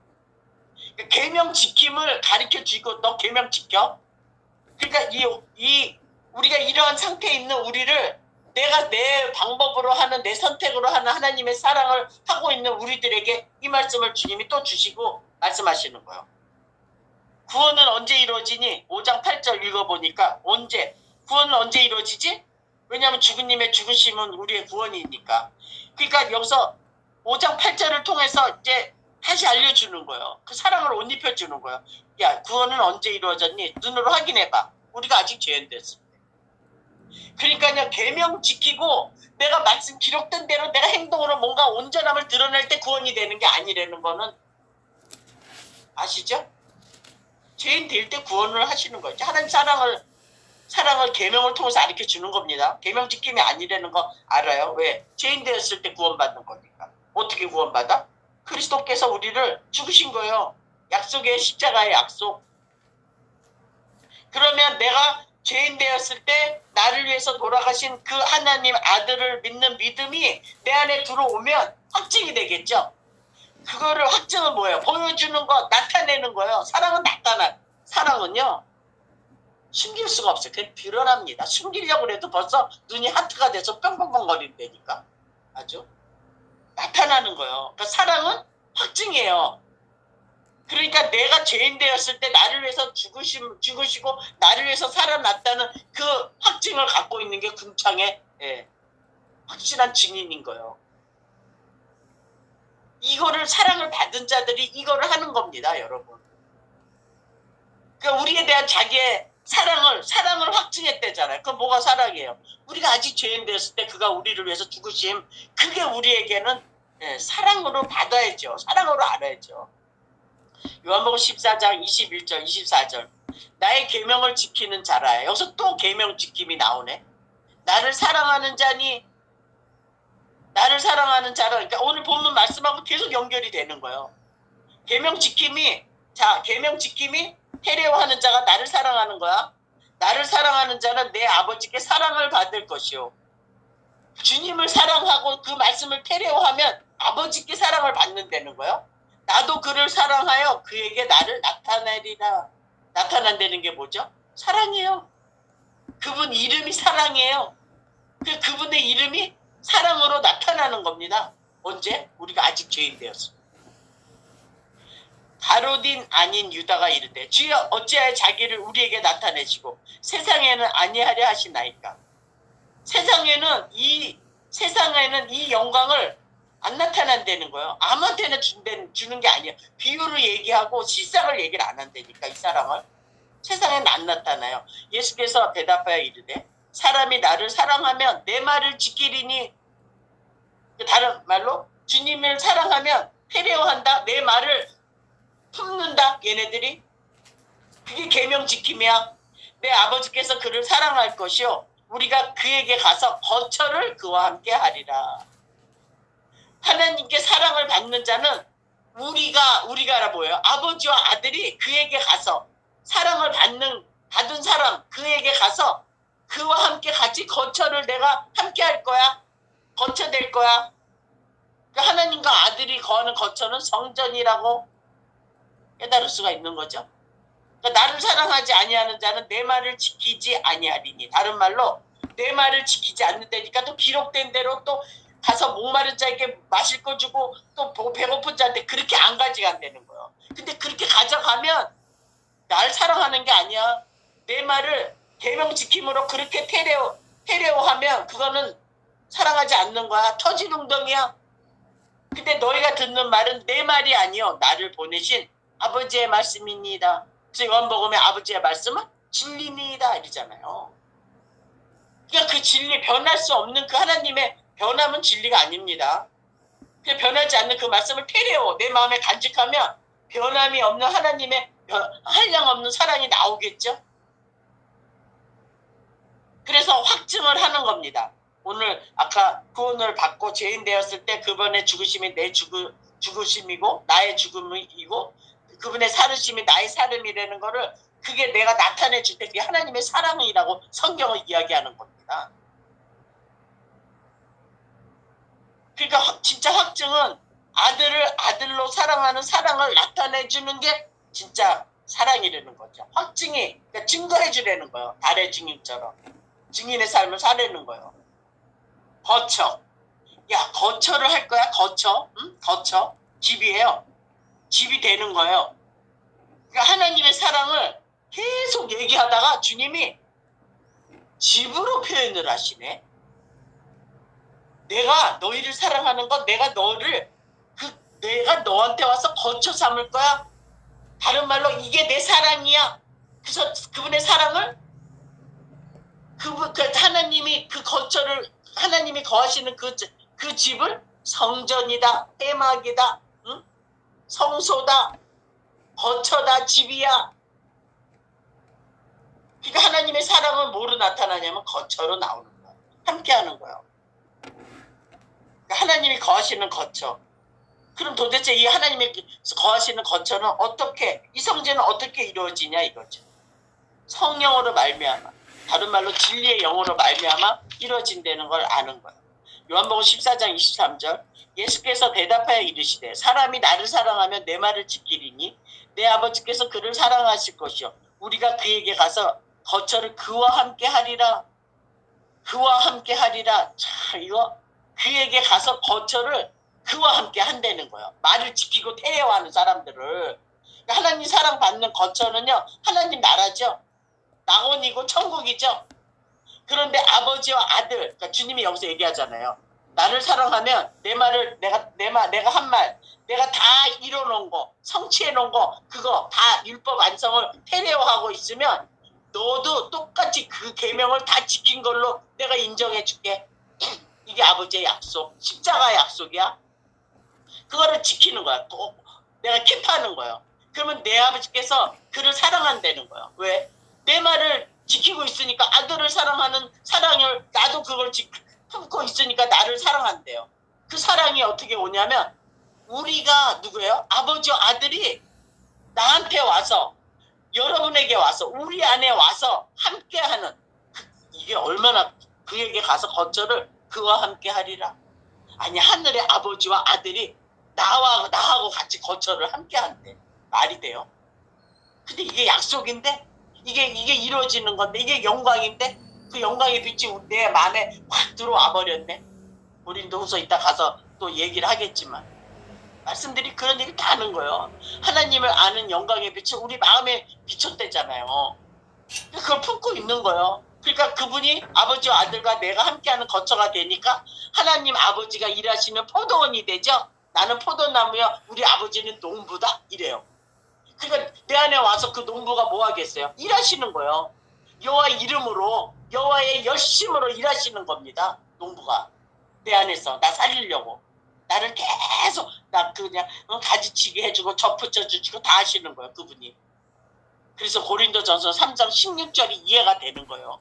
S1: 계명 지킴을 가르쳐 주고 너 계명 지켜? 그러니까 우리가 이러한 상태에 있는 우리를 내가 내 방법으로 하는 내 선택으로 하는 하나님의 사랑을 하고 있는 우리들에게 이 말씀을 주님이 또 주시고 말씀하시는 거예요. 구원은 언제 이루어지니? 5장 8절 읽어보니까 구원은 언제 이루어지지? 왜냐하면 주님의 죽으심은 우리의 구원이니까. 그러니까 여기서 5장 8절을 통해서 이제 다시 알려주는 거예요. 그 사랑을 옷 입혀주는 거예요. 야, 구원은 언제 이루어졌니? 눈으로 확인해봐. 우리가 아직 죄인 됐을 때. 그러니까요, 계명 지키고 내가 말씀 기록된 대로 내가 행동으로 뭔가 온전함을 드러낼 때 구원이 되는 게 아니라는 거는 아시죠? 죄인 될 때 구원을 하시는 거죠. 하나님 사랑을 계명을 통해서 가르쳐 주는 겁니다. 계명 지킴이 아니라는 거 알아요? 왜? 죄인 되었을 때 구원받는 거니까. 어떻게 구원받아? 그리스도께서 우리를 죽으신 거예요. 약속의 십자가의 약속. 그러면 내가 죄인 되었을 때 나를 위해서 돌아가신 그 하나님 아들을 믿는 믿음이 내 안에 들어오면 확증이 되겠죠. 그거를 확증은 뭐예요? 보여주는 거, 나타내는 거예요. 사랑은요 숨길 수가 없어요. 그냥 드러납니다. 숨기려고 해도 벌써 눈이 하트가 돼서 뻥뻥뻥 거린다니까. 아주 나타나는 거예요. 그러니까 사랑은 확증이에요. 그러니까 내가 죄인 되었을 때 나를 위해서 죽으시고 나를 위해서 살아났다는 그 확증을 갖고 있는 게 궁창의 확실한 증인인 거예요. 이거를 사랑을 받은 자들이 이거를 하는 겁니다, 여러분. 그러니까 우리에 대한 자기의 사랑을 확증했대잖아요. 그럼 뭐가 사랑이에요? 우리가 아직 죄인 되었을 때 그가 우리를 위해서 죽으심, 그게 우리에게는 사랑으로 받아야죠. 사랑으로 알아야죠. 요한복음 14장 21절 24절 나의 계명을 지키는 자라. 여기서 또 계명 지킴이 나오네. 나를 사랑하는 자라. 그러니까 오늘 본문 말씀하고 계속 연결이 되는 거예요. 계명 지킴이 테레오하는 자가 나를 사랑하는 거야. 나를 사랑하는 자는 내 아버지께 사랑을 받을 것이요. 주님을 사랑하고 그 말씀을 테레오하면 아버지께 사랑을 받는다는 거예요. 나도 그를 사랑하여 그에게 나를 나타내리라. 나타난다는 게 뭐죠? 사랑이에요. 그분 이름이 사랑이에요. 그분의 이름이 사랑으로 나타나는 겁니다. 언제? 우리가 아직 죄인 되었어. 가룟 아닌 유다가 이르되 주여 어찌하여 자기를 우리에게 나타내시고 세상에는 아니하려 하시나이까. 세상에는 이 영광을 안 나타난다는 거예요. 아무한테나 주는 게 아니에요. 비유를 얘기하고 실상을 얘기를 안 한다니까. 이 사랑을 세상에는 안 나타나요. 예수께서 대답하여 이르되 사람이 나를 사랑하면 내 말을 지키리니. 다른 말로 주님을 사랑하면 테레오한다. 내 말을 품는다. 얘네들이 그게 계명 지킴이야. 내 아버지께서 그를 사랑할 것이요 우리가 그에게 가서 거처를 그와 함께 하리라. 하나님께 사랑을 받는 자는 우리가 뭐예요? 아버지와 아들이 그에게 가서 사랑을 받은 사람 그에게 가서 그와 함께 같이 거처를 내가 함께 할 거야. 거처 될 거야. 그러니까 하나님과 아들이 거하는 거처는 성전이라고 깨달을 수가 있는 거죠. 그러니까 나를 사랑하지 아니하는 자는 내 말을 지키지 아니하리니. 다른 말로 내 말을 지키지 않는다니까 또 기록된 대로 또 가서 목마른 자에게 마실 거 주고 또 배고픈 자한테 그렇게 안 가져간다는 거예요. 근데 그렇게 가져가면 날 사랑하는 게 아니야. 내 말을 계명 지킴으로 그렇게 테레오하면 그거는 사랑하지 않는 거야. 터진 웅덩이야. 근데 너희가 듣는 말은 내 말이 아니요 나를 보내신 아버지의 말씀입니다. 그래서 요한복음의 아버지의 말씀은 진리입니다 이러잖아요. 그러니까 그 진리 변할 수 없는 그 하나님의 변함은 진리가 아닙니다. 변하지 변하지 않는 그 말씀을 테레오 내 마음에 간직하면 변함이 없는 하나님의 한량없는 사랑이 나오겠죠. 그래서 확증을 하는 겁니다. 오늘 아까 구원을 받고 죄인 되었을 때 그분의 죽으심이 내 죽으심이고 나의 죽음이고 그분의 살으심이 나의 살음이라는 거를 그게 내가 나타내 줄 때 그게 하나님의 사랑이라고 성경을 이야기하는 겁니다. 그러니까 진짜 확증은 아들을 아들로 사랑하는 사랑을 나타내 주는 게 진짜 사랑이라는 거죠. 확증이 그러니까 증거해 주라는 거예요. 달의 증인처럼. 증인의 삶을 살라는 거예요. 거처. 야, 거처를 할 거야? 거처? 응? 거처? 집이에요. 집이 되는 거예요. 그러니까 하나님의 사랑을 계속 얘기하다가 주님이 집으로 표현을 하시네. 내가 너희를 사랑하는 건 내가 내가 너한테 와서 거처 삼을 거야. 다른 말로 이게 내 사랑이야. 그래서 그분의 사랑을 하나님이 그 거처를 하나님이 거하시는 그 집을 성전이다, 회막이다, 응? 성소다, 거처다, 집이야. 그러니까 하나님의 사랑은 뭐로 나타나냐면 거처로 나오는 거야. 함께하는 거야. 그러니까 하나님이 거하시는 거처. 그럼 도대체 이 하나님이 거하시는 거처는 어떻게 이 성전은 어떻게 이루어지냐 이거죠. 성령으로 말미암아. 다른 말로 진리의 영으로 말미암아 이루어진다는 걸 아는 거예요. 요한복음 14장 23절 예수께서 대답하여 이르시되 사람이 나를 사랑하면 내 말을 지키리니 내 아버지께서 그를 사랑하실 것이요 우리가 그에게 가서 거처를 그와 함께 하리라. 그와 함께 하리라. 자, 이거 그에게 가서 거처를 그와 함께 한다는 거예요. 말을 지키고 태워하는 사람들을. 하나님 사랑받는 거처는요. 하나님 나라죠. 낙원이고 천국이죠. 그런데 아버지와 아들, 그러니까 주님이 여기서 얘기하잖아요. 나를 사랑하면 내 말을 내가 한 말, 내가 다 이뤄놓은 거, 성취해 놓은 거, 그거 다 율법 완성을 테레오하고 있으면 너도 똑같이 그 계명을 다 지킨 걸로 내가 인정해 줄게. 이게 아버지의 약속, 십자가의 약속이야. 그거를 지키는 거야. 꼭 내가 킵하는 거예요. 그러면 내 아버지께서 그를 사랑한다는 거예요. 왜? 내 말을 지키고 있으니까 아들을 사랑하는 사랑을 나도 그걸 품고 있으니까 나를 사랑한대요. 그 사랑이 어떻게 오냐면 우리가 누구예요? 아버지와 아들이 나한테 와서 여러분에게 와서 우리 안에 와서 함께하는 이게 얼마나 그에게 가서 거처를 그와 함께 하리라. 아니 하늘의 아버지와 아들이 나하고 같이 거처를 함께 한대. 말이 돼요? 근데 이게 약속인데 이게 이루어지는 건데 이게 영광인데 그 영광의 빛이 내 마음에 확 들어와 버렸네. 고린도후서 이따 가서 또 얘기를 하겠지만 말씀들이 그런 얘기 다 하는 거예요. 하나님을 아는 영광의 빛이 우리 마음에 비쳤대잖아요. 그걸 품고 있는 거예요. 그러니까 그분이 아버지와 아들과 내가 함께하는 거처가 되니까 하나님 아버지가 일하시는 포도원이 되죠. 나는 포도나무야 우리 아버지는 농부다 이래요. 그러니까 내 안에 와서 그 농부가 뭐 하겠어요? 일하시는 거예요. 여호와 이름으로 여호와의 열심으로 일하시는 겁니다. 농부가 내 안에서 나 살리려고 나를 계속 나 그냥 가지치기 해주고 접붙여주고 다 하시는 거예요. 그분이. 그래서 고린도전서 3장 16절이 이해가 되는 거예요.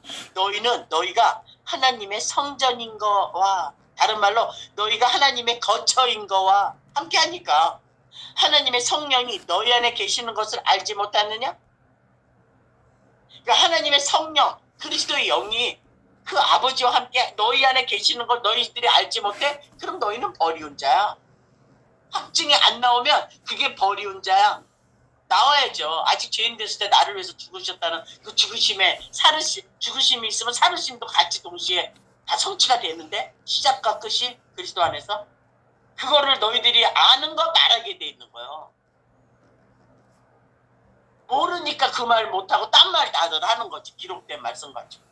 S1: 너희가 하나님의 성전인 거와 다른 말로 너희가 하나님의 거처인 거와 함께 하니까 하나님의 성령이 너희 안에 계시는 것을 알지 못하느냐? 그러니까 하나님의 성령 그리스도의 영이 그 아버지와 함께 너희 안에 계시는 걸 너희들이 알지 못해? 그럼 너희는 버리운 자야. 확증이 안 나오면 그게 버리운 자야. 나와야죠. 아직 죄인 됐을 때 나를 위해서 죽으셨다는 그 죽으심이 있으면 살으심도 같이 동시에 다 성취가 되는데 시작과 끝이 그리스도 안에서 그거를 너희들이 아는 거 말하게 돼 있는 거예요. 모르니까 그 말 못하고 딴 말 다들 하는 거지. 기록된 말씀 가지고.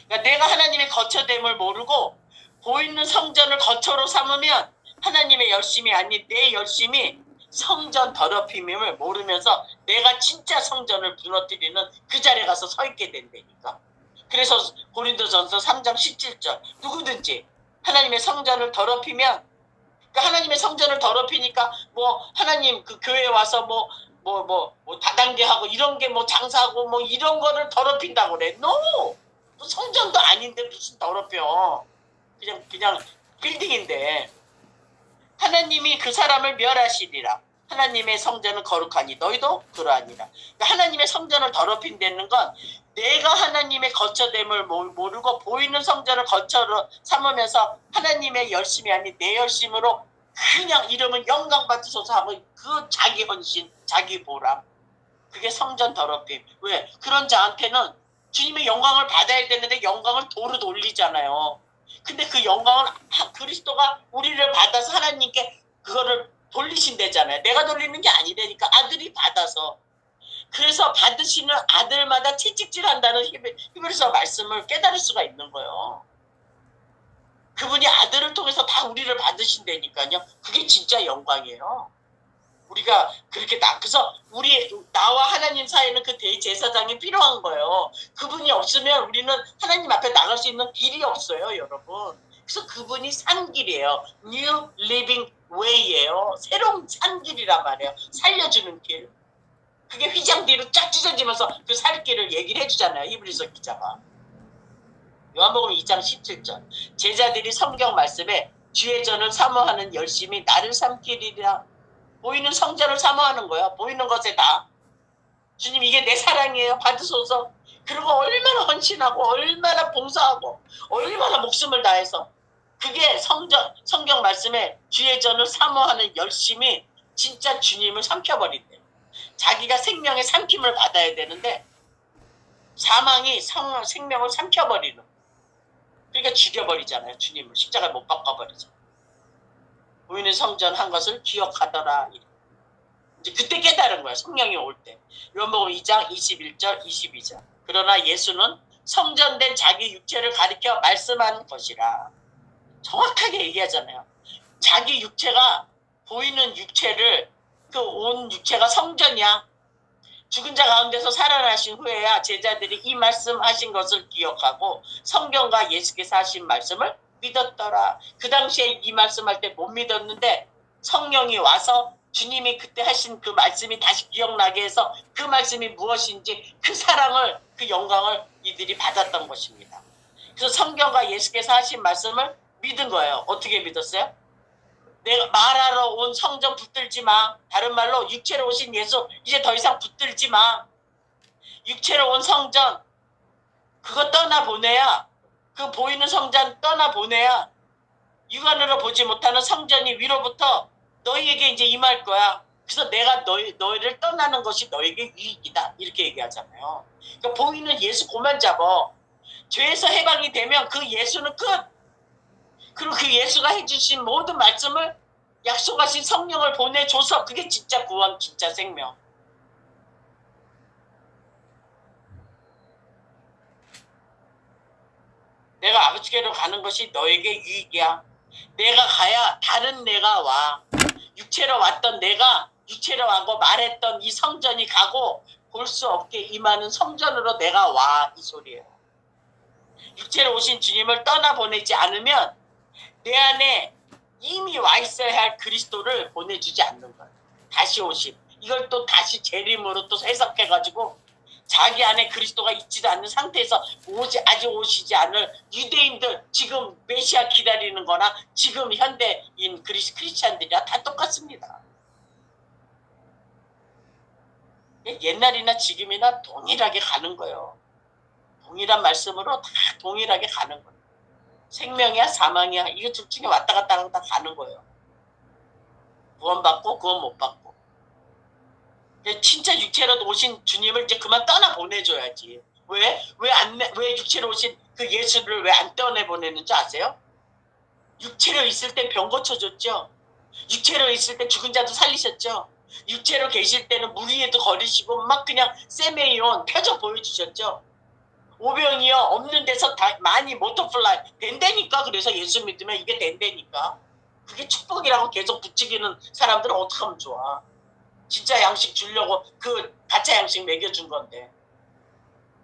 S1: 그러니까 내가 하나님의 거처됨을 모르고 보이는 성전을 거처로 삼으면 하나님의 열심이 아닌 내 열심이 성전 더럽힘을 모르면서 내가 진짜 성전을 무너뜨리는 그 자리에 가서 서 있게 된다니까. 그래서 고린도전서 3장 17절 누구든지 하나님의 성전을 더럽히면 그러니까 하나님의 성전을 더럽히니까 뭐 하나님 그 교회에 와서 뭐 다단계하고 이런 게 뭐 장사하고 뭐 이런 거를 더럽힌다고 그래. No! 성전도 아닌데 무슨 더럽혀. 그냥 빌딩인데. 하나님이 그 사람을 멸하시리라. 하나님의 성전은 거룩하니 너희도 그러하니라. 그러니까 하나님의 성전을 더럽힌다는 건 내가 하나님의 거처됨을 모르고 보이는 성전을 거처로 삼으면서 하나님의 열심이 아닌 내 열심으로 그냥 이름은 영광 받으소서 하고 그 자기 헌신, 자기 보람. 그게 성전 더럽힘. 왜? 그런 자한테는 주님의 영광을 받아야 되는데 영광을 도로 돌리잖아요. 근데 그 영광은 그리스도가 우리를 받아서 하나님께 그거를 돌리신대잖아요. 내가 돌리는 게 아니라니까 아들이 받아서. 그래서 받으시는 아들마다 채찍질한다는 히브리서 말씀을 깨달을 수가 있는 거예요. 그분이 아들을 통해서 다 우리를 받으신다니까요. 그게 진짜 영광이에요. 우리가 그렇게 그래서 나와 하나님 사이에는 그 대제사장이 필요한 거예요. 그분이 없으면 우리는 하나님 앞에 나갈 수 있는 길이 없어요, 여러분. 그래서 그분이 산 길이에요. New Living Way예요. 새로운 산 길이란 말이에요. 살려주는 길. 그게 휘장 뒤로 쫙 찢어지면서 그 살 길을 얘기를 해주잖아요, 히브리서 기자가. 요한복음 2장 17절. 제자들이 성경 말씀에 주의 전을 사모하는 열심이 나를 삼키리라. 보이는 성전을 사모하는 거야. 보이는 것에 다. 주님 이게 내 사랑이에요. 받으소서. 그리고 얼마나 헌신하고 얼마나 봉사하고 얼마나 목숨을 다해서 그게 성경 말씀에 주의 전을 사모하는 열심이 진짜 주님을 삼켜버린대요. 자기가 생명의 삼킴을 받아야 되는데 사망이 생명을 삼켜버리는. 그러니까 죽여버리잖아요. 주님을 십자가에 못 박아버리죠. 보이는 성전 한 것을 기억하더라. 이제 그때 깨달은 거야. 성령이 올 때. 요한복음 2장 21절 22절. 그러나 예수는 성전된 자기 육체를 가리켜 말씀한 것이라. 정확하게 얘기하잖아요. 자기 육체가 보이는 육체를 그 온 육체가 성전이야. 죽은 자 가운데서 살아나신 후에야 제자들이 이 말씀하신 것을 기억하고 성경과 예수께서 하신 말씀을 믿었더라. 그 당시에 이 말씀할 때 못 믿었는데 성령이 와서 주님이 그때 하신 그 말씀이 다시 기억나게 해서 그 말씀이 무엇인지 그 사랑을 그 영광을 이들이 받았던 것입니다. 그래서 성경과 예수께서 하신 말씀을 믿은 거예요. 어떻게 믿었어요? 내가 말하러 온 성전 붙들지 마. 다른 말로 육체로 오신 예수 이제 더 이상 붙들지 마. 육체로 온 성전 그거 떠나보내야 그 보이는 성전 떠나보내야 육안으로 보지 못하는 성전이 위로부터 너희에게 이제 임할 거야. 그래서 내가 너희를 떠나는 것이 너에게 유익이다. 이렇게 얘기하잖아요. 그러니까 보이는 예수 고만 잡어. 죄에서 해방이 되면 그 예수는 끝. 그리고 그 예수가 해주신 모든 말씀을 약속하신 성령을 보내줘서 그게 진짜 구원, 진짜 생명. 내가 아버지께로 가는 것이 너에게 유익이야. 내가 가야 다른 내가 와. 육체로 왔던 내가 육체로 와고 말했던 이 성전이 가고 볼 수 없게 임하는 성전으로 내가 와. 이 소리예요. 육체로 오신 주님을 떠나보내지 않으면 내 안에 이미 와 있어야 할 그리스도를 보내주지 않는 거예요. 다시 오신. 이걸 또 다시 재림으로 또 해석해가지고 자기 안에 그리스도가 있지도 않는 상태에서 아직 오시지 않을 유대인들 지금 메시아 기다리는 거나 지금 현대인 크리스찬들이랑 다 똑같습니다. 옛날이나 지금이나 동일하게 가는 거예요. 동일한 말씀으로 다 동일하게 가는 거예요. 생명이야 사망이야 이거 둘 중에 왔다 갔다 가는 거예요. 구원받고 구원 못 받고. 진짜 육체로 오신 주님을 이제 그만 떠나보내줘야지. 왜 육체로 오신 그 예수를 왜 안 떠내보내는지 아세요? 육체로 있을 때 병 고쳐줬죠. 육체로 있을 때 죽은 자도 살리셨죠. 육체로 계실 때는 물 위에도 걸으시고 막 그냥 세메이온 펴져 보여주셨죠. 오병이요 없는 데서 다 많이 모터플라이 된다니까. 그래서 예수 믿으면 이게 된다니까. 그게 축복이라고 계속 부추기는 사람들은 어떻게 하면 좋아. 진짜 양식 주려고 그 가짜 양식 먹여준 건데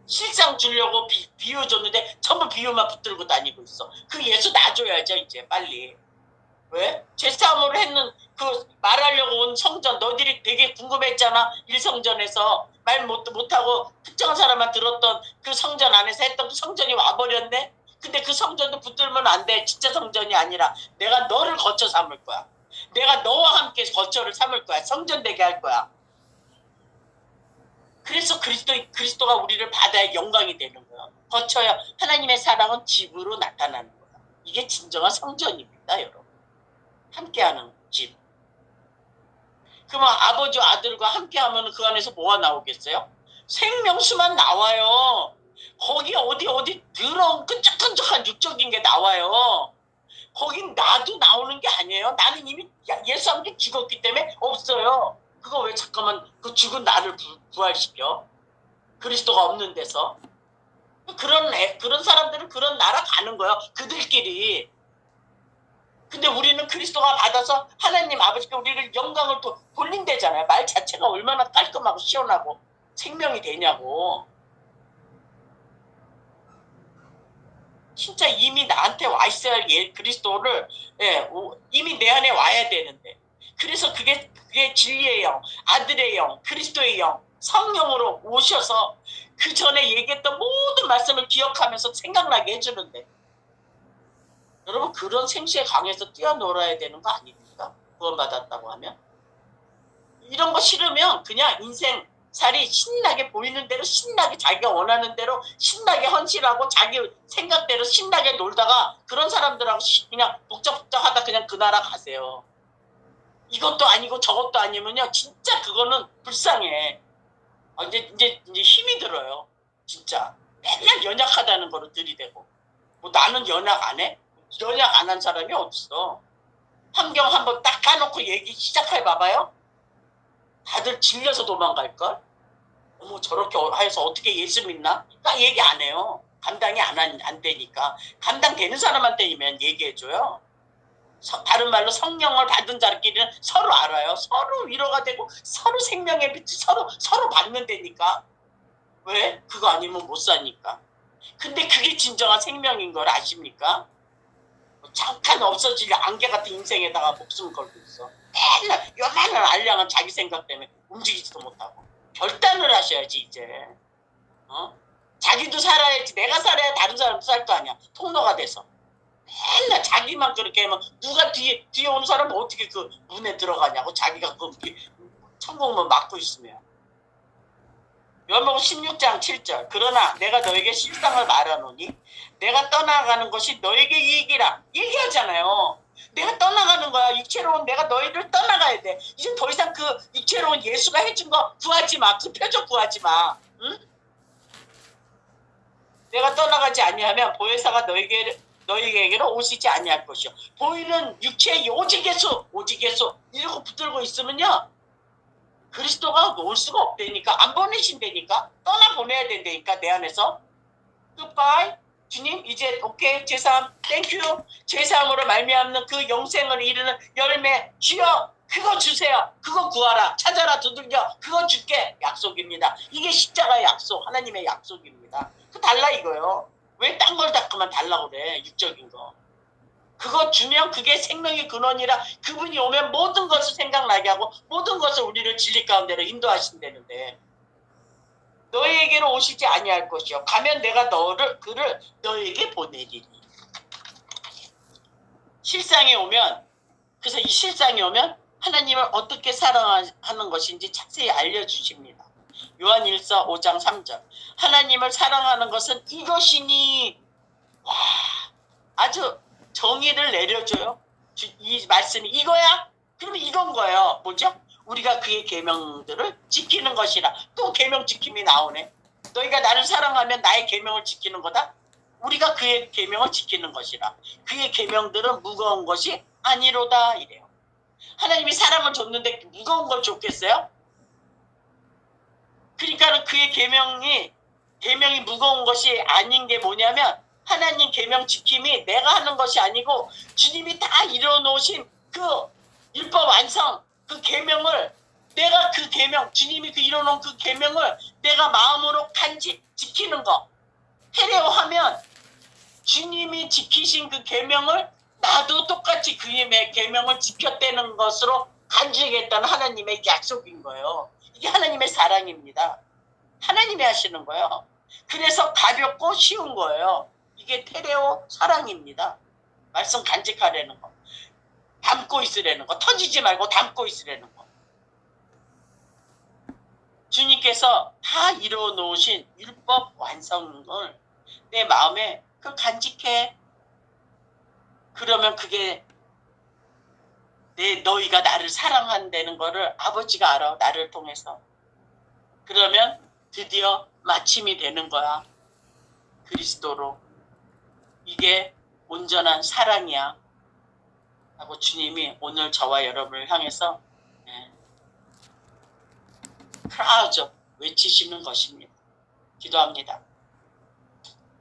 S1: 실상 주려고 비유 줬는데 전부 비유만 붙들고 다니고 있어. 그 예수 놔줘야죠 이제 빨리. 왜? 제싸움으로 했는 그 말하려고 온 성전 너희들이 되게 궁금했잖아. 일성전에서 말 못하고 특정한 사람만 들었던 그 성전 안에서 했던 그 성전이 와버렸네. 근데 그 성전도 붙들면 안 돼. 진짜 성전이 아니라 내가 너를 거처 삼을 거야. 내가 너와 함께 거처를 삼을 거야. 성전 되게 할 거야. 그래서 그리스도가 우리를 받아야 영광이 되는 거야. 거쳐야 하나님의 사랑은 집으로 나타나는 거야. 이게 진정한 성전입니다, 여러분. 함께하는 집. 그러면 아버지와 아들과 함께하면 그 안에서 뭐가 나오겠어요? 생명수만 나와요. 거기 어디 더러운 끈적끈적한 육적인 게 나와요. 거긴 나도 나오는 게 아니에요. 나는 이미 예수 함께 죽었기 때문에 없어요. 그거 왜 잠깐만 그 죽은 나를 부활시켜? 그리스도가 없는 데서. 그런 사람들은 그런 나라 가는 거예요. 그들끼리. 근데 우리는 그리스도가 받아서 하나님 아버지께 우리를 영광을 또 돌린대잖아요. 말 자체가 얼마나 깔끔하고 시원하고 생명이 되냐고. 진짜 이미 나한테 와 있어야 할 그리스도를 이미 내 안에 와야 되는데. 그래서 그게 진리의 영, 아들의 영, 그리스도의 영, 성령으로 오셔서 그 전에 얘기했던 모든 말씀을 기억하면서 생각나게 해주는데. 여러분 그런 생시의 강에서 뛰어놀아야 되는 거 아닙니까? 구원받았다고 하면. 이런 거 싫으면 그냥 인생살이 신나게 보이는 대로 신나게 자기가 원하는 대로 신나게 헌신하고 자기 생각대로 신나게 놀다가 그런 사람들하고 그냥 복잡복잡하다 그냥 그 나라 가세요. 이것도 아니고 저것도 아니면요 진짜 그거는 불쌍해. 이제 힘이 들어요. 진짜 맨날 연약하다는 거로 들이대고 뭐 나는 연약 안 해? 연약 안 한 사람이 어딨어. 환경 한번 딱 까놓고 얘기 시작해 봐봐요. 다들 질려서 도망갈걸? 어머 저렇게 해서 어떻게 예수 믿나? 딱 얘기 안 해요. 감당이 안 되니까. 감당되는 사람한테면 얘기해줘요. 다른 말로 성령을 받은 자들끼리는 서로 알아요. 서로 위로가 되고 서로 생명의 빛이 서로 받는다니까. 왜? 그거 아니면 못 사니까. 근데 그게 진정한 생명인 걸 아십니까? 잠깐 없어질 안개 같은 인생에다가 목숨을 걸고 있어. 맨날 요만한 알량은 자기 생각 때문에 움직이지도 못하고. 결단을 하셔야지 이제. 자기도 살아야지. 내가 살아야 다른 사람도 살 거 아니야. 통로가 돼서. 맨날 자기만 그렇게 하면 누가 뒤에 오는 사람은 어떻게 그 문에 들어가냐고. 자기가 그 천국문 막고 있으면. 요한복음 16장 7절. 그러나 내가 너에게 실상을 말하노니 내가 떠나가는 것이 너에게 이익이라. 얘기하잖아요. 내가 떠나가는 거야. 육체로운 내가 너희를 떠나가야 돼. 이제 더 이상 그 육체로운 예수가 해준 거 구하지 마. 그 표적 구하지 마. 응? 내가 떠나가지 아니하면 보혜사가 너희에게로 오시지 아니할 것이요. 보이는 육체의 오직 예수 이러고 붙들고 있으면요. 그리스도가 올 수가 없다니까. 안 보내신다니까. 떠나보내야 된다니까. 내 안에서. 굿바이. 주님 이제 오케이. 제3 땡큐. 제3으로 말미암는 그 영생을 이루는 열매 주여 그거 주세요. 그거 구하라. 찾아라 두들겨. 그거 줄게. 약속입니다. 이게 십자가의 약속. 하나님의 약속입니다. 그 달라 이거요. 왜 딴 걸 닦으면 달라고 그래. 육적인 거. 그거 주면 그게 생명의 근원이라 그분이 오면 모든 것을 생각나게 하고 모든 것을 우리를 진리 가운데로 인도하신다는데 너희에게로 오시지 아니할 것이요. 가면 내가 그를 너희에게 보내리니. 실상에 오면 그래서 이 실상에 오면 하나님을 어떻게 사랑하는 것인지 자세히 알려주십니다. 요한일서 5장 3절. 하나님을 사랑하는 것은 이것이니. 와, 아주 정의를 내려줘요. 이 말씀이 이거야? 그러면 이건 거예요. 뭐죠? 우리가 그의 계명들을 지키는 것이라. 또 계명 지킴이 나오네. 너희가 나를 사랑하면 나의 계명을 지키는 거다. 우리가 그의 계명을 지키는 것이라. 그의 계명들은 무거운 것이 아니로다 이래요. 하나님이 사랑을 줬는데 무거운 걸 줬겠어요? 그러니까 그의 계명이 무거운 것이 아닌 게 뭐냐면 하나님 계명 지킴이 내가 하는 것이 아니고 주님이 다 이뤄놓으신 그 율법 완성 그 계명을 내가 그 계명 주님이 그 이뤄놓은 그 계명을 내가 마음으로 간직 지키는 거. 헤레오하면 주님이 지키신 그 계명을 나도 똑같이 그님의 계명을 지켰다는 것으로 간주하겠다는 하나님의 약속인 거예요. 이게 하나님의 사랑입니다. 하나님이 하시는 거예요. 그래서 가볍고 쉬운 거예요. 이게 테레오 사랑입니다. 말씀 간직하려는 거. 담고 있으려는 거. 터지지 말고 담고 있으려는 거. 주님께서 다 이루어 놓으신 율법 완성을 내 마음에 그 간직해. 그러면 그게 너희가 나를 사랑한다는 거를 아버지가 알아. 나를 통해서. 그러면 드디어 마침이 되는 거야. 그리스도로. 이게 온전한 사랑이야. 하고 주님이 오늘 저와 여러분을 향해서 크라우저 외치시는 것입니다. 기도합니다.